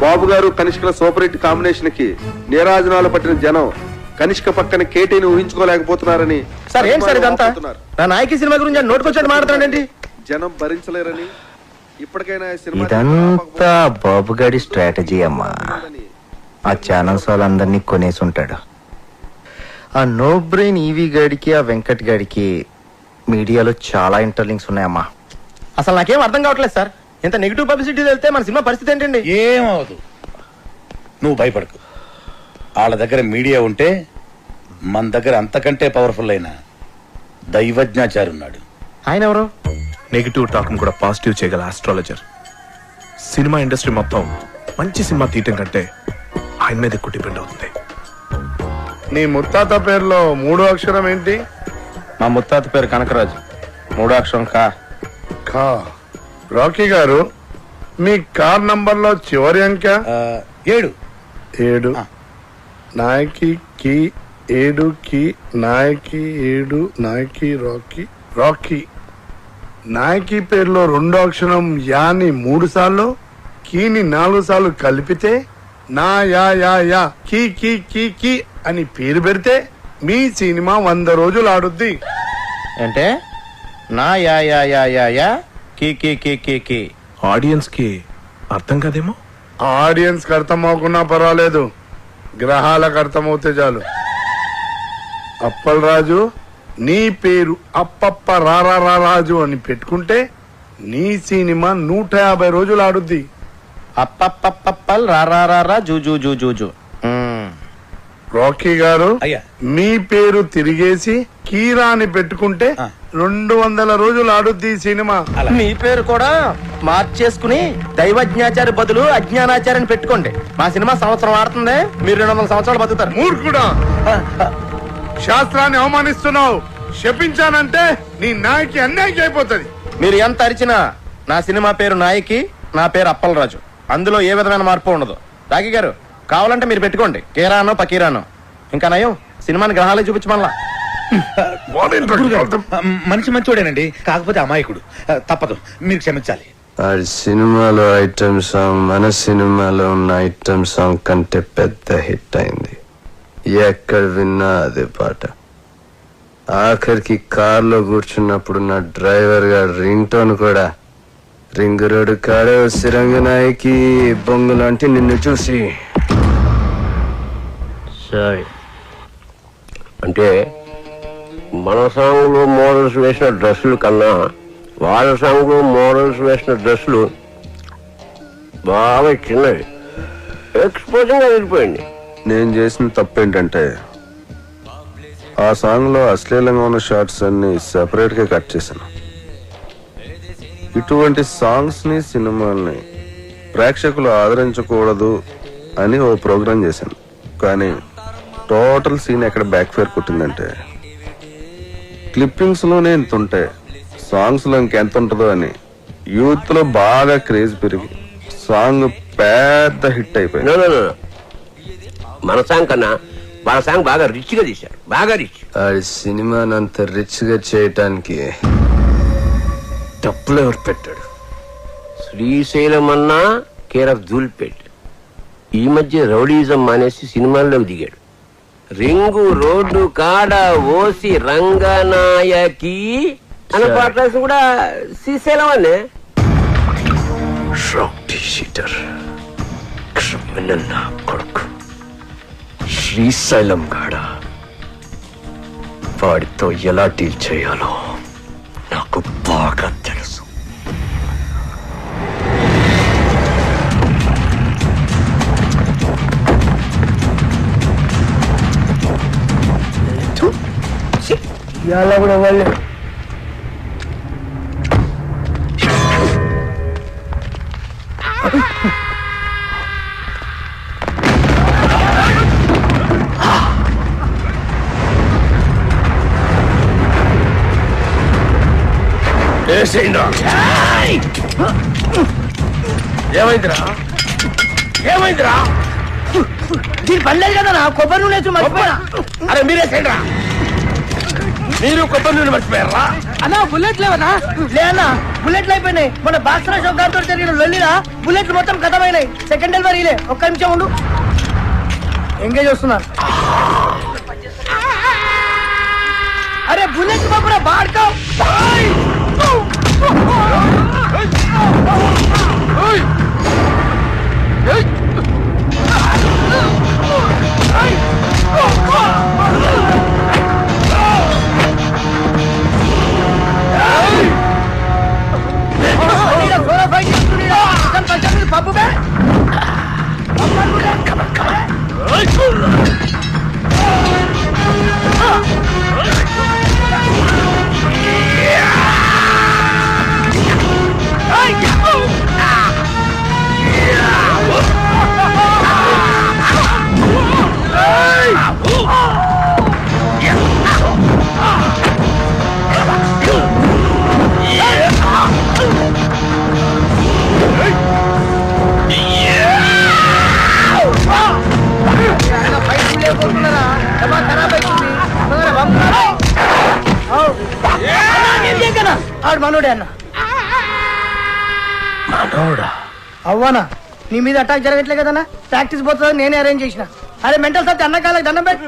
బాబు గారు కనిష్కల సూపర్ హిట్ కాంబినేషన్ కి నీరాజనాలు పట్టిన జనం కనిష్క పక్కన కేటీని ఊహించుకోలేకపోతున్నారని. సార్ ఏంటి సార్ ఇదంతా? నా నాయకి సినిమా గురించి నోటుకొచ్చాడు మాట్లాడండి. జనం భరించలేరని ఇప్పటికైనా ఇదంతా బాబుగాడి స్ట్రాటజీ అమ్మా. ఆ ఛానల్స్ వాళ్ళందరినీ కొనేసి ఉంటాడు. ఆ నో బ్రెయిన్ ఈవీ గాడికి ఆ వెంకట్ గాడికి మీడియాలో చాలా ఇంటర్లింక్స్ ఉన్నాయమ్మా. అసలు నాకేం అర్థం కావట్లేదు సార్. ఇంత నెగిటివ్ పబ్లిసిటీ వెళ్తే మన సినిమా పరిస్థితి ఏంటండి? ఏమవదు, నువ్వు భయపడకు. వాళ్ళ దగ్గర మీడియా ఉంటే మన దగ్గర అంతకంటే పవర్ఫుల్ అయిన దైవజ్ఞాచారి ఉన్నాడు. ఆయన ఎవరు? నెగిటివ్ టాక్ కూడా పాజిటివ్ చేయగల ఆస్ట్రాలజర్. సినిమా ఇండస్ట్రీ మొత్తం మంచి సినిమా తీయటం కంటే ఆయన మీద ఎక్కువ డిపెండ్ అవుతుంది. నీ ముత్తాత పేరులో 3వ అక్షరం ఏంటి? మా ముత్తాత పేరు కనకరాజు. 3వ అక్షరం కా. రాకీ గారు, మీ కార్ నంబర్ లో చివరి అంక 7. 7. నాయకి కి 7 కి నాయకి 7 నాయకి రాకీ రాకీ. నాయకి పేరులో 2వ అక్షరం యాని 3 సార్లు, కీని 4 సార్లు కలిపితే నా యా యా యా కీ కీ కీ కీ అని పేరు పెడితే మీ సినిమా 100 రోజులు ఆడుద్ది. అంటే నా యా యా యా యా యా కీ కీ కీ కీ కీ ఆడియన్స్ కి అర్థం కదేమో. ఆడియన్స్ కి అర్థం అవ్వకున్నా పర్వాలేదు, గ్రహాలకు అర్థమవుతే చాలు. అప్పల్ రాజు, నీ పేరు అప్పప్ప రారా రాజు అని పెట్టుకుంటే నీ సినిమా 150 రోజులు ఆడుద్ది. అప్పప్పప్పల్ రారా జూజూ జూజూ. రాకీ గారు, అయ్యా. మీ పేరు తిరిగేసి కీరా అని పెట్టుకుంటే 200 రోజులు ఆడుద్ది ఈ సినిమా. మీ పేరు కూడా మార్చేసుకుని దైవజ్ఞాచారి బదులు అజ్ఞానాచార్యని పెట్టుకోండి. మా సినిమా సంవత్సరం ఆడుతుంది, మీరు 200 సంవత్సరాలు బతుకుతారు. మూర్ఖుడా, శాస్త్రాన్ని అవమానిస్తున్నావు. శపించానంటే నీ నాయకి అన్యాయం అయిపోతుంది. మీరు ఎంత అరిచినా నా సినిమా పేరు నాయకి, నా పేరు అప్పలరాజు. అందులో ఏ విధమైన మార్పు ఉండదు. రాఖీ గారు, కావాలంటే మీరు పెట్టుకోండి కీరానో పకీరానో. ఇంకా నయం సినిమాని గ్రహాలే చూపించమల్లా. మనిషి మంచోడేనండి, కాకపోతే అమాయకుడు. తప్పదు, మీరు క్షమించాలి. ఆ సినిమాలో ఐటమ్ సాంగ్ మన సినిమాలో ఉన్న ఐటమ్ సాంగ్ కంటే పెద్ద హిట్ అయింది. ఎక్కడ విన్నా అదే పాట. ఆఖరికి కార్లో కూర్చున్నప్పుడు నా డ్రైవర్ గారు రింగ్ టోన్ కూడా రింగు రోడ్డు కాడే సిరంగు నాయకి బొంగు లాంటి నిన్ను చూసి. సరే, అంటే మన సాంగ్లో మోడల్స్ వేసిన డ్రెస్సులు కన్నా వాళ్ళ సాంగ్లో మోడల్స్ వేసిన డ్రెస్సులు బాగా చిన్నవి, ఎక్స్పోజింగ్ వెళ్ళిపోయింది. నేను చేసిన తప్పు ఏంటంటే ఆ సాంగ్ లో అశ్లీలంగా ఉన్న షార్ట్స్ అన్ని సెపరేట్ గా కట్ చేశాను. ఇటువంటి సాంగ్స్ ని సినిమాల్ని ప్రేక్షకులు ఆదరించకూడదు అని ఓ ప్రోగ్రాం చేశాను. కానీ టోటల్ సీన్ ఎక్కడ బ్యాక్ ఫైర్ కొట్టిందంటే క్లిప్పింగ్స్ లోనే ఇంత ఉంటే సాంగ్స్ లో ఇంకెంత ఉంటుందో అని యూత్ లో బాగా క్రేజ్ పెరిగి సాంగ్ పెద్ద హిట్ అయిపోయింది. మన సాంగ్ కన్నా వాళ్ళ సాంగ్ బాగా రిచ్ గా తీశారు, బాగా రిచ్. ఆ సినిమాని అంత రిచ్ గా చేయటానికి డబ్బులు ఎవరు పెట్టాడు? శ్రీశైలం అన్నా కేర్ ఆఫ్ ధూల్పేట్. ఈ మధ్య రౌడీజం మానేసి సినిమాల్లోకి దిగాడు. రింగు రోడ్డు కాడ ఓసి రంగనాయకి అనే పాట కూడా శ్రీశైలం అనే. కొడుకు శ్రీశైలం గాడ, వాడితో ఎలా డీల్ చేయాలో నాకు బాగా తెలుసు. ఇవాళ కూడా వాళ్ళు ఏమైందిరా ఏమైందిరా? దీని పనిలేదు కదా నా కొబ్బరి నూనె మర్చిపోయా. అరే మీరేసేయండి రా. మీరు కొబ్బరి నూనె మర్చిపోయారా? అన్నా బుల్లెట్ లేవనా? లేనా బుల్లెట్లు అయిపోయినాయి. మన బాక్సర షోక్ గారితో జరిగిన లొల్లిలా బుల్లెట్లు మొత్తం కథమైనాయి. సెకండ్ డెలివరీలే. ఒక్క నిమిషం ఉండు, ఎంగేజ్ వస్తున్నా. అరే బుల్లెట్ బాబురా బాడుకో. పప్పు ఆడు మనోడే అన్న. మనోడా? అవ్వనా నీ మీద అటాక్ జరగట్లే కదన్నా, ప్రాక్టీస్ పోతుంది నేనే అరేంజ్ చేసిన. అరే మెంటల్ సార్ అన్నకాలకు దండం పెట్టి.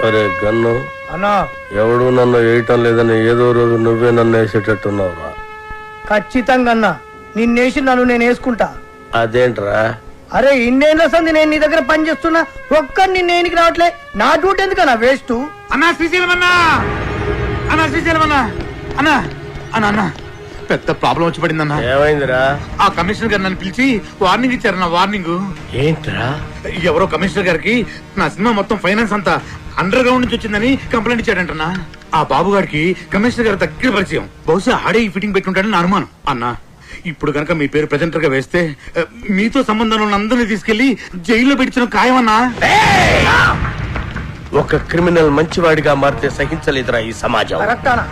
అరే గన్ను అన్నా ఎవడు నన్ను వేయటం లేదని ఏదో రోజు నువ్వే నన్ను వేసేటట్టున్నావురా. ఖచ్చితంగా అన్నా నిన్నేసి నన్ను నేను వేసుకుంటా. అదేంట్రా? అరే ఇన్నేళ్ళ సంది నేను నీ దగ్గర పని చేస్తున్నా, ఒక్కరు నిన్న ఏనికి రావట్లే. నా డ్యూటీ ఎందుకన్నా వేస్ట్? అన్నా శ్రీశైలం అన్నా, అన్నా శ్రీశైలం అన్నా, అన్నా అన్నా అన్నా పెద్ద ప్రాబ్లం వచ్చి పడిందన్నా. ఏమైందిరా? ఆ కమిషనర్ గారు నన్ను పిలిచి వార్నింగ్ ఇచ్చారన్నా. వార్నింగ్ ఏంట్రా? ఎవరో కమిషనర్ గారికి నా సినిమా మొత్తం ఫైనాన్స్ అంతా అండర్ గ్రౌండ్ నుంచి వచ్చిందని కంప్లైంట్ ఇచ్చాడంటన్నా. ఆ బాబు గారికి కమిషనర్ గారు దగ్గర పరిచయం, బహుశా ఆడే ఈ ఫిట్టింగ్ పెట్టుంటాడని నా అనుమానం. అన్నా ఇప్పుడు కనుక మీ పేరు ప్రెజెంటర్ గా వేస్తే మీతో సంబంధం ఉన్న అందరినీ తీసుకెళ్లి జైల్లో పెట్టించడం ఖాయమన్నా. ఒక క్రిమినల్ మంచివాడిగా మారితే సహించలేదురా ఈ సమాజం. కరెక్టానా?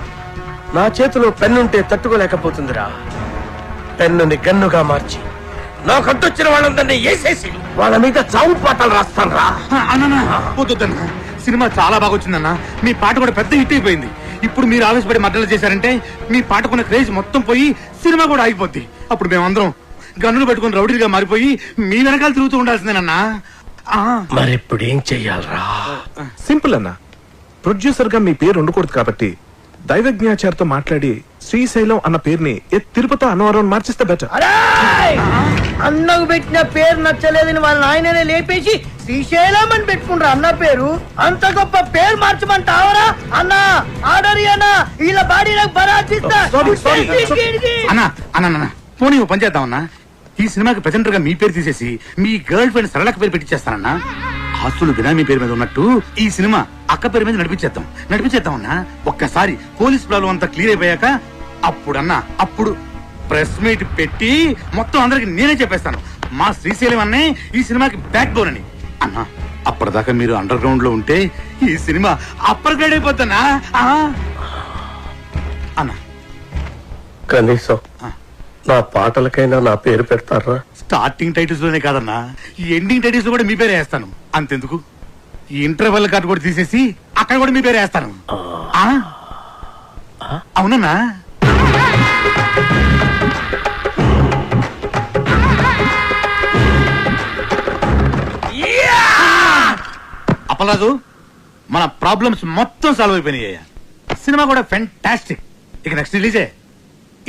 నా చేతిలో పెన్నుంటే తట్టుకోలేకపోతుందిరా. పెన్నుని గన్నుగా మార్చి నాకు అడ్డొచ్చిన వాళ్ళందరినీ వేసేసి వాళ్ళ మీద చావు పాటలు రాస్తాను రా. అన్నా వద్దన్నా, సినిమా చాలా బాగా వచ్చిందన్నా. మీ పాట కూడా పెద్ద హిట్ అయిపోయింది. ఇప్పుడు మీరు ఆవేశపడి మద్దతు చేశారంటే మీ పాటకున్న క్రేజ్ మొత్తం పోయి సినిమా కూడా ఆగిపోద్ది. అప్పుడు మేమందరం గన్నులు పెట్టుకుని రౌడీలుగా మారిపోయి మీ వెనకాల తిరుగుతూ ఉండాల్సిందేనన్నా. మరి ఇప్పుడు ఏం చెయ్యాలరా? సింపుల్ అన్న, ప్రొడ్యూసర్ గా మీ పేరు ఉండకూడదు కాబట్టి దైవజ్ఞాచారితో మాట్లాడి శ్రీశైలం అన్న పేరుని తిరుపతి అన్నవరం మార్చిస్తే బెటర్. అన్నకు పెట్టిన పేరు నచ్చలేదని వాళ్ళ ఆయననే లేపేసి శ్రీశైలం అని పెట్టుకుంటారు అన్న పేరు. అంత గొప్ప పేరు మార్చమంటావరా అన్న? ఆర్డర్ అన్నా, వీళ్ళ బాడీ నాకు బరాతిస్తా. అన్నా అన్నా పోనీ ఓ పని చేద్దామన్నా, ఈ సినిమాకి ప్రెజెంటర్ గా మీ పేరు తీసేసి మీ గర్ల్ ఫ్రెండ్ సరళక పేరు పెట్టించేస్తానన్నా. ఆస్తులు బినామీ పేరు మీద ఉన్నట్టు ఈ సినిమా అక్క పేరు మీద నడిపించేద్దామన్నా. ఒక్కసారి పోలీస్ ప్రాబ్లం అంతా క్లియర్ అయిపోయాక అప్పుడు ప్రెస్ మీట్ పెట్టి మొత్తం అందరికి నేనే చెప్పేస్తాను మా శ్రీశైలం అన్నే ఈ సినిమాకి బ్యాక్ బోన్ అని. అన్నా అప్పటిదాకా మీరు అండర్ గ్రౌండ్ లో ఉంటే ఈ సినిమా అప్పర్ గ్రేడ్ అయిపోతానా అన్నా? కనీసం నా పాటలకైనా నా పేరు పెడతారా? స్టార్టింగ్ టైటిల్స్ లోనే కాదన్నా, ఈ ఎండింగ్ టైటిల్స్ కూడా మీ పేరే వేస్తాను. అంతెందుకు, ఈ ఇంటర్వెల్ కార్డు కూడా తీసేసి అక్కడ కూడా మీ పేరే వేస్తాను. అవునన్నా? అప్పలాదు, మన ప్రాబ్లమ్స్ మొత్తం సాల్వ్ అయిపోయినాయి. సినిమా కూడా ఫెంటాస్టిక్. ఇక నెక్స్ట్ రిలీజే.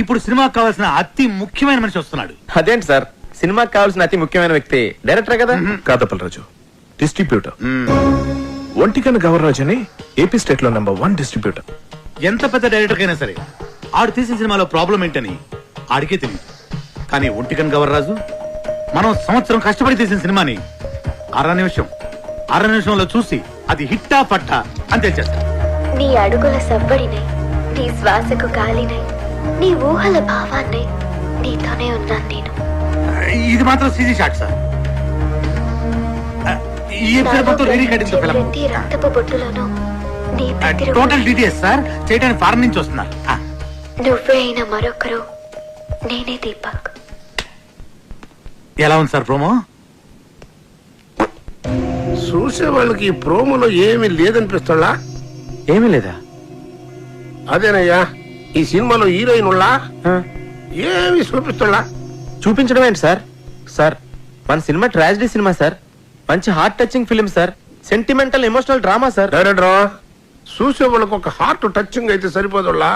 ఇప్పుడు సినిమాకి కావాల్సిన అతి ముఖ్యమైన మనిషి వస్తున్నాడు. అదేంటి సార్, సినిమాకి కావాల్సిన అతి ముఖ్యమైన వ్యక్తి డైరెక్టర్ కదా? కాదప్పలరాజు, డిస్ట్రిబ్యూటర్. ఒంటికన్ గవర్రాజ్ అని ఏపీ స్టేట్ లో #1 డిస్ట్రిబ్యూటర్. ఎంత పెద్ద డైరెక్టర్ అయినా సరే ఆడు తీసిన సినిమాలో ప్రాబ్లం ఏంటని ఆడికే తెలియదు. కానీ ఒంటికన్ గవర్రాజు మనం సంవత్సరం కష్టపడి తీసిన సినిమాని అర నిమిషంలో చూసి అది హిట్టా పట్టా అని తెలిచేస్తా. నీ అడుగుల సవ్వడినై, నీ శ్వాసకు గాలినై, నీ ఊహల భావాన్ని నీతోనే ఉన్నాను నేను. ఇది మాత్రం సీజీ షాట్ సార్. ఈ ఎపిసోడ్ మొత్తం రీ రికార్డింగ్ తో ఫిల్మ్. రక్తపు బొట్టులోను నీ టోటల్ డీటెయిల్స్ సార్ చేయడానికి ఫారెన్ నుంచి వస్తున్నారు. నువ్వే అయిన మరొకరు నేనే దీపక్. ఎలా ఉంది సార్ ప్రోమో? చూసే వాళ్ళకి ఈ ప్రోమోలో ఏమీ లేదనిపిస్తుందా? ఏమీ లేదా? అదేనయ్యా, ఈ సినిమాలో హీరోయిన్ ఉల్లా ఏమి చూపిస్తుందా? చూపించడం ఏంటి సార్? సార్ మన సినిమా ట్రాజడీ సినిమా సార్, మంచి heart touching film sir, sentimental emotional drama sir. డైరెక్టరా, చూసే వాళ్ళకి ఒక హార్ట్ టచింగ్ అయితే సరిపోదుల్లా,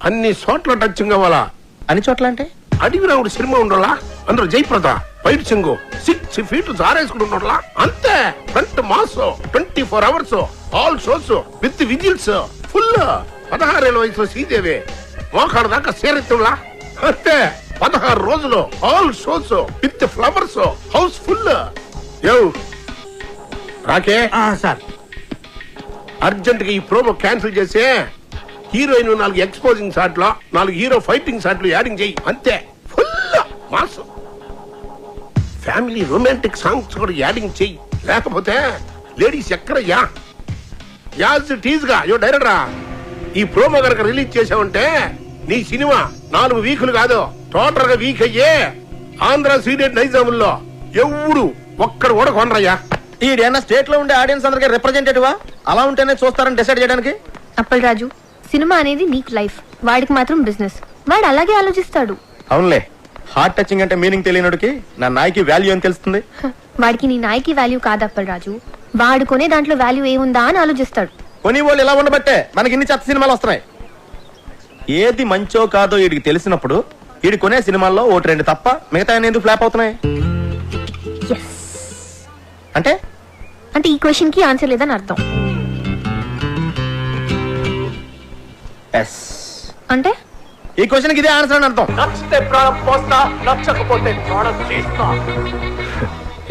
అన్ని చోట్ల టచింగ్ అవ్వాలా. అన్ని చోట్ల అంటే అడిగి రావుడు సినిమా ఉండాలా, అందులో జయప్రద ఫైట్ సింగ్ 6 feet జారేసుకుంటున్నా అంతే. Front mass 24 hours all shows with whistles full. 16 ఏళ్ల వయసులో శ్రీదేవి మోకాడు దాకా సేరెత్తులా అంతే. 16 రోజులు all shows with flowers house full. రాకే సార్, అర్జెంట్ గా ఈ ప్రోమో క్యాన్సిల్ చేసి హీరోయిన్ 4 ఎక్స్పోజింగ్ షాట్లు, 4 హీరో ఫైటింగ్ షాట్లు యాడింగ్ చేయి అంతే. Full mass. Family romantic songs కూడా యాడింగ్ చెయ్యి, లేకపోతే లేడీస్ ఎక్కడయ్యా యాజ్ టీజ్గా యో డైరెక్టరా ఈ ప్రోమో కనుక రిలీజ్ చేసావంటే నీ సినిమా 4 వీకులు కాదు టోటల్ గా వీక్ అయ్యే ఆంధ్ర సీడెడ్ నైజాముల్లో ఎవడు ఒక్కడు కూడా కొనరయ్యా. ఈడేనా స్టేట్ లో ఉండే ఆడియన్స్ అందరికి రిప్రజెంటేటివా? అలా ఉంటేనే చూస్తారని డిసైడ్ చేయడానికి. అప్పలరాజు, సినిమా అనేది నీకు లైఫ్, వాడికి మాత్రం బిజినెస్. వాడు అలాగే ఆలోచిస్తాడు. అవునులే, హార్ట్ టచింగ్ అంటే మీనింగ్ తెలియనుడికి నా నాయకి వాల్యూ అని తెలుస్తుంది. వాడికి నీ నాయకి వాల్యూ కాదు అప్పలరాజు, వాడు కొనే దాంట్లో వాల్యూ ఏముందా అని ఆలోచిస్తాడు. కొని వాళ్ళు ఇలా ఉండబట్టే మనకి ఇన్ని చెత్త సినిమాలు వస్తున్నాయి. ఏది మంచో కాదో వీడికి తెలిసినప్పుడు వీడి కొనే సినిమాల్లో 1-2 తప్ప మిగతా ఎందుకు ఫ్లాప్ అవుతున్నాయి? అంటే అంటే ఈ క్వశ్చన్ కి ఆన్సర్ లేదని అర్థం. అంటే ఈ క్వశ్చన్ కి ఇదే ఆన్సర్ అని అర్థం.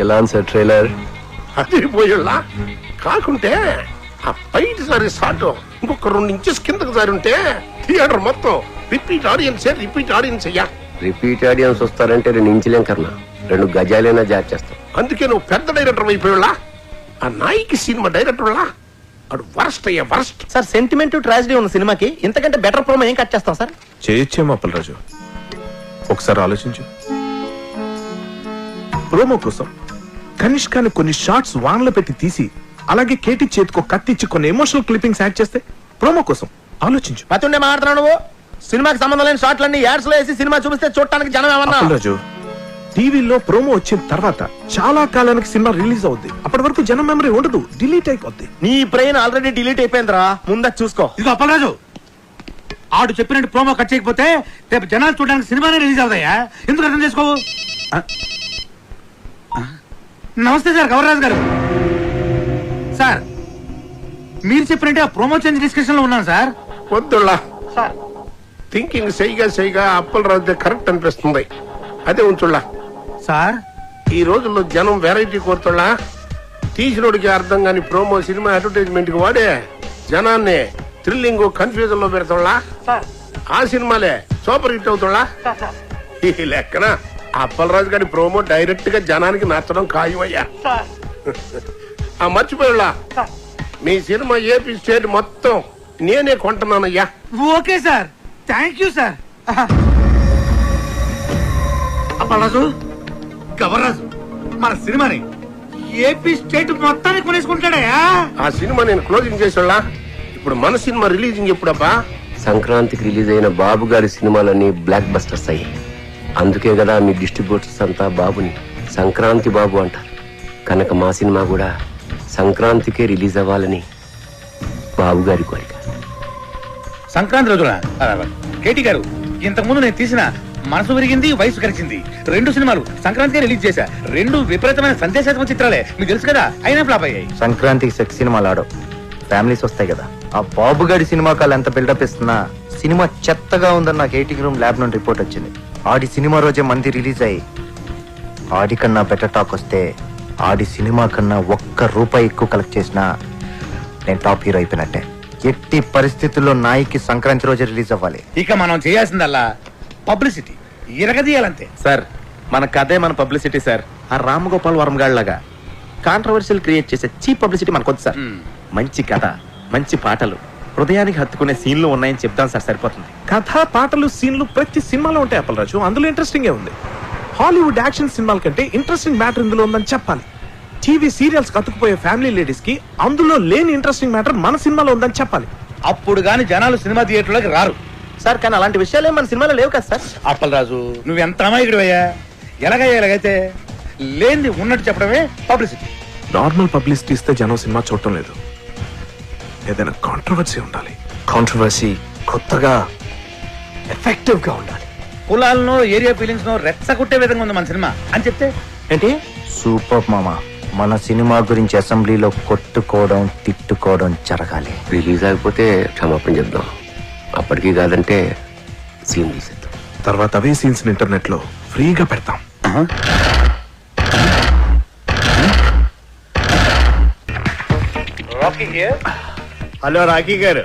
ఎలా సార్ ట్రైలర్? అది పోయేలా కాకుంటే ఆ పైటి సారి షాట్ ఇంకొక 2 ఇంచెస్ కిందకు సారి ఉంటే థియేటర్ మొత్తం రిపీట్ ఆడియన్స్ అయ్యా. రిపీట్ ఆడియన్స్ వస్తారంటే 2 ఇంచులేం కన్నా 2 గజాలైనా జార్ చేస్తాం. అందుకే నువ్వు పెద్ద డైరెక్టర్ అయిపోయేలా ఆ నాయకి సినిమా డైరెక్టర్ అడు వరస్ట్ అయ్యా వరస్ట్. సార్ సెంటిమెంట్ ట్రాజడీ ఉన్న సినిమాకి ఇంతకంటే బెటర్ ప్రోమో ఏం కట్ చేస్తాం సార్? చేయొచ్చేమో అప్పలరాజు, ఒకసారి ఆలోచించు. ప్రోమో కోసం కనిష్కాని కొన్ని షార్ట్స్ వాన్లో పెట్టి తీసి అలాగే కేటీ చేతికో కత్తిచ్చి కొన్ని ఎమోషనల్ క్లిప్పింగ్స్ యాడ్ చేస్తే ప్రోమో కోసం ఆలోచించు. పతుండే మాట్లాడుతున్నావు నువ్వు. సినిమాకి సంబంధం లేని షార్ట్లన్నీ యాడ్స్ లో వేసి సినిమా చూపిస్తే చూడటానికి జనం ఏమన్నా? అప్పలరాజు, టీవీలో ప్రోమో వచ్చిన తర్వాత చాలా కాలానికి సినిమా రిలీజ్ అవుద్ది. అప్పటి వరకు జనం మెమరీ ఉండదు, డిలీట్ అయిపోద్ది. నీ బ్రెయిన్ ఆల్రెడీ డిలీట్ అయిపోయిందిరా, ముందా చూసుకో. ఇది అప్పలరాజు, ఆడు చెప్పినట్టు ప్రోమో కట్ చేయకపోతే రేపు జనాలు చూడడానికి సినిమానే రిలీజ్ అవుతాయా? ఎందుకు అర్థం చేసుకోవు? నమస్తే సార్, గౌరరాజు గారు. సార్ మీరు చెప్పినట్టే ఆ ప్రోమో చేంజ్ డిస్కషన్ లో ఉన్నాను సార్. వద్దులా థింకింగ్ సైగా అప్పలరాజు కరెక్ట్ అనిపిస్తుంది. అదే ఉంచుళ్ళా సార్. ఈ రోజుల్లో జనం వెరైటీ కోరుతున్నా తీసినోడికి అర్థం కాని ప్రోమో సినిమా అడ్వర్టైజ్మెంట్ కి వాడే జనాన్ని థ్రిల్లింగ్ కన్ఫ్యూజన్ లో పెడుతున్నా. ఆ సినిమాలే సూపర్ హిట్ అవుతున్నా. ఈ లెక్కన అప్పలరాజు గారి ప్రోమో డైరెక్ట్ గా జనానికి నచ్చడం ఖాయమయ్యా. ఆ మర్చిపోయాళ్ళ మీ సినిమా ఏపీ స్టేట్ మొత్తం నేనే కొంటున్నానయ్యా. Okay sir, thank you sir. Appalaraju, Gavarraju మన సినిమాని ఏపీ స్టేట్ మొత్తాన్ని కొనేసుకుంటాడయా. ఆ సినిమా నేను క్లోజింగ్ చేసేళ్ళ. ఇప్పుడు మన సినిమా రిలీజింగ్ ఎప్పుడబ్బా? సంక్రాంతికి రిలీజ్ అయిన బాబు గారి సినిమాలన్నీ బ్లాక్ బస్టర్స్ అయ్యాయి. అందుకే కదా మీ డిస్ట్రిబ్యూటర్స్ అంతా బాబుని సంక్రాంతి బాబు అంటారు. కనుక మా సినిమా కూడా సంక్రాంతికే రిలీజ్ అవ్వాలని బాబు గారి కోరిక. సంక్రాంతి రోజున కేటీ గారు, ఇంతకుముందు నేను తీసిన మనసు విరిగింది వయసు కలిసింది 2 సినిమాలు సంక్రాంతికే రిలీజ్ చేశా. 2 విపరీతమైన సందేశాత్మక చిత్రాలే, మీకు తెలుసు కదా, అయినా ఫ్లాప్ అయ్యాయి. సంక్రాంతికి సెక్స్ సినిమాలు ఆడవు, ఫ్యామిలీస్ వస్తాయి కదా. ఆ బాబు గారి సినిమా కాలు ఎంత బిల్డప్ ఇస్తున్నా సినిమా చెత్తగా ఉందని నాకు 80 రూమ్ ల్యాబ్ నుండి రిపోర్ట్ వచ్చింది. ఆడి సినిమా రోజే మంది రిలీజ్ అయ్యి ఆడి కన్నా బెటర్ టాక్ వస్తే ఆడి సినిమా కన్నా ₹1 ఎక్కువ కలెక్ట్ చేసినా నేను టాప్ హీరో అయిపోయినట్టే. ఎట్టి పరిస్థితుల్లో నాయికి సంక్రాంతి రోజే రిలీజ్ అవ్వాలి. ఇక మనం చేయాల్సిందల్లా పబ్లిసిటీ ఇరగదీయాలంతే. సార్ మన కథే మన పబ్లిసిటీ సార్. ఆ రామగోపాల్ వర్మ గాళ్ళగా కాంట్రవర్షియల్ క్రియేట్ చేసే చీప్ పబ్లిసిటీ మనకొద్దు సార్. మంచి కథ, మంచి పాటలు, హృదయానికి హత్తుకునే సీన్లు ఉన్నాయని చెప్తాను సార్, సరిపోతుంది. కథ, పాటలు, సీన్లు ప్రతి సినిమాలో ఉంటాయి అప్పలరాజు. అందులో ఇంట్రెస్టింగ్ ఉంది. హాలీవుడ్ యాక్షన్ సినిమాల కంటే ఇంట్రెస్టింగ్ మ్యాటర్ ఇందులో ఉందని చెప్పాలి. టీవీ సీరియల్స్ కతుకుపోయే ఫ్యామిలీ లేడీస్ కి అందులో లేని ఇంట్రెస్టింగ్ మ్యాటర్ మన సినిమాలో ఉందని చెప్పాలి. అప్పుడు గాని జనాలు సినిమా థియేటర్లోకి రారు సార్. కానీ అలాంటి విషయాలే మన సినిమాలో లేవు కదా సార్. అప్పలరాజు, నువ్వెంత అమాయకుడివయ్యా. ఎలాగైతే లేనిది ఉన్నట్టు చెప్పడమే పబ్లిసిటీ. నార్మల్ పబ్లిసిటీ ఇస్తే జనం సినిమా చూడటం లేదు. ఏదైనా కాంట్రవర్సీ ఉండాలి. కాంట్రవర్సీ కొత్తగా ఎఫెక్టివ్ గా ఉండాలి. కులాలను ఏరియా ఫీలింగ్స్ ను రెచ్చగొట్టే విధంగా ఉంది మన సినిమా అని చెప్తే ఏంటి? సూపర్ మామా. మన సినిమా గురించి అసెంబ్లీలో కొట్టుకోవడం, తిట్టుకోవడం జరగాలి. రిలీజ్ అయిపోతే క్షమాపణ చెప్దాం. అప్పటికి కాదంటే సీన్ తీసేద్దాం. తర్వాత అవే సీన్స్ ఇంటర్నెట్ లో ఫ్రీగా పెడతాం. హలో రాకీ గారు,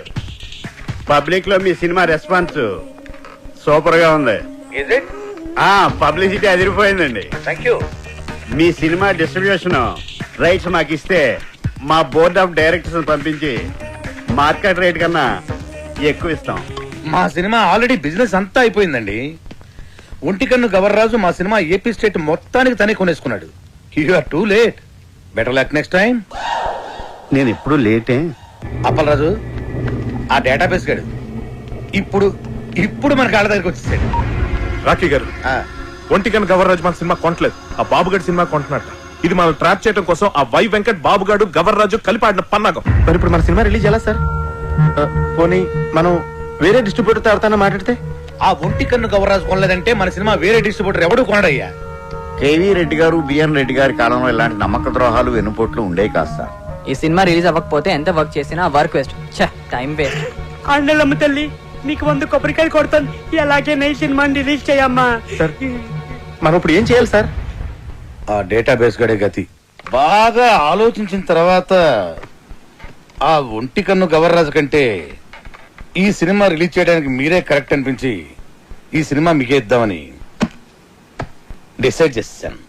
పబ్లిక్ లో మీ సినిమా రెస్పాన్స్ సూపర్ గా ఉంది. పబ్లిసిటీ అదిరిపోయిందండి. మీ సినిమా డిస్ట్రిబ్యూషన్ రైట్స్ మాకు ఇస్తే మా బోర్డ్ ఆఫ్ డైరెక్టర్స్ పంపించి మార్కెట్ రేట్ కన్నా ఎక్కువ ఇస్తాం. మా సినిమా ఆల్రెడీ బిజినెస్ అంతా అయిపోయిందండి. ఒంటికన్ను గవర్రాజు మా సినిమా ఏపీ స్టేట్ మొత్తానికి తనే కొనేసుకున్నాడు. You are too late. Better luck next time. నేను ఎప్పుడు లేటే. అప్పలరాజు, ఆ డేటాబేస్ గాడు ఇప్పుడు ఇప్పుడు మన కాళ్ళ దగ్గరికి వచ్చేసాడు. రాఖీ గారు, ఒంటికన్ గవర్రాజు మన సినిమా కొనట్లేదు, ఆ బాబుగాడి సినిమా కొంటున్నట్ట. ఇది మనం ట్రాప్ చేయడం కోసం ఆ వై వెంకట్ బాబుగాడు గవర్రాజు కలిపి ఆడిన పన్నాగం. మరి ఇప్పుడు మన సినిమా రిలీజ్ ఎలా సార్? పోనీ మనం వేరే డిస్ట్రిబ్యూటర్తో ఎవరితో మాట్లాడితే? ఆ ఒంటికన్ను గవర్రాజు కొనలేదంటే మన సినిమా వేరే డిస్ట్రిబ్యూటర్ ఎవడు కొనడయ్యా. కేవీ రెడ్డి గారు, బిఎన్ రెడ్డి గారి కాలంలో ఇలాంటి నమ్మక ద్రోహాలు వెన్నుపోట్లు ఉండేవి కాదు సార్. ఈ సినిమా రిలీజ్ అవ్వకపోతే ఎంత వర్క్ చేసినా వర్క్ వేస్ట్, టైం వేస్ట్. అండలమ్మ తల్లి, నీకు 100 కొబ్బరికాయలు కొడతాను. ఎలాగే ఈ సినిమాని రిలీజ్ చేయమ్మా. మనం ఇప్పుడు ఏం చేయాలి సార్? ఆ డేటాబేస్ గడే గతి. బాగా ఆలోచించిన తర్వాత ఆ ఒంటికన్ను గవర్రాజు కంటే ఈ సినిమా రిలీజ్ చేయడానికి మీరే కరెక్ట్ అనిపించి ఈ సినిమా మీకే ఇద్దామని డిసైడ్ చేశాను.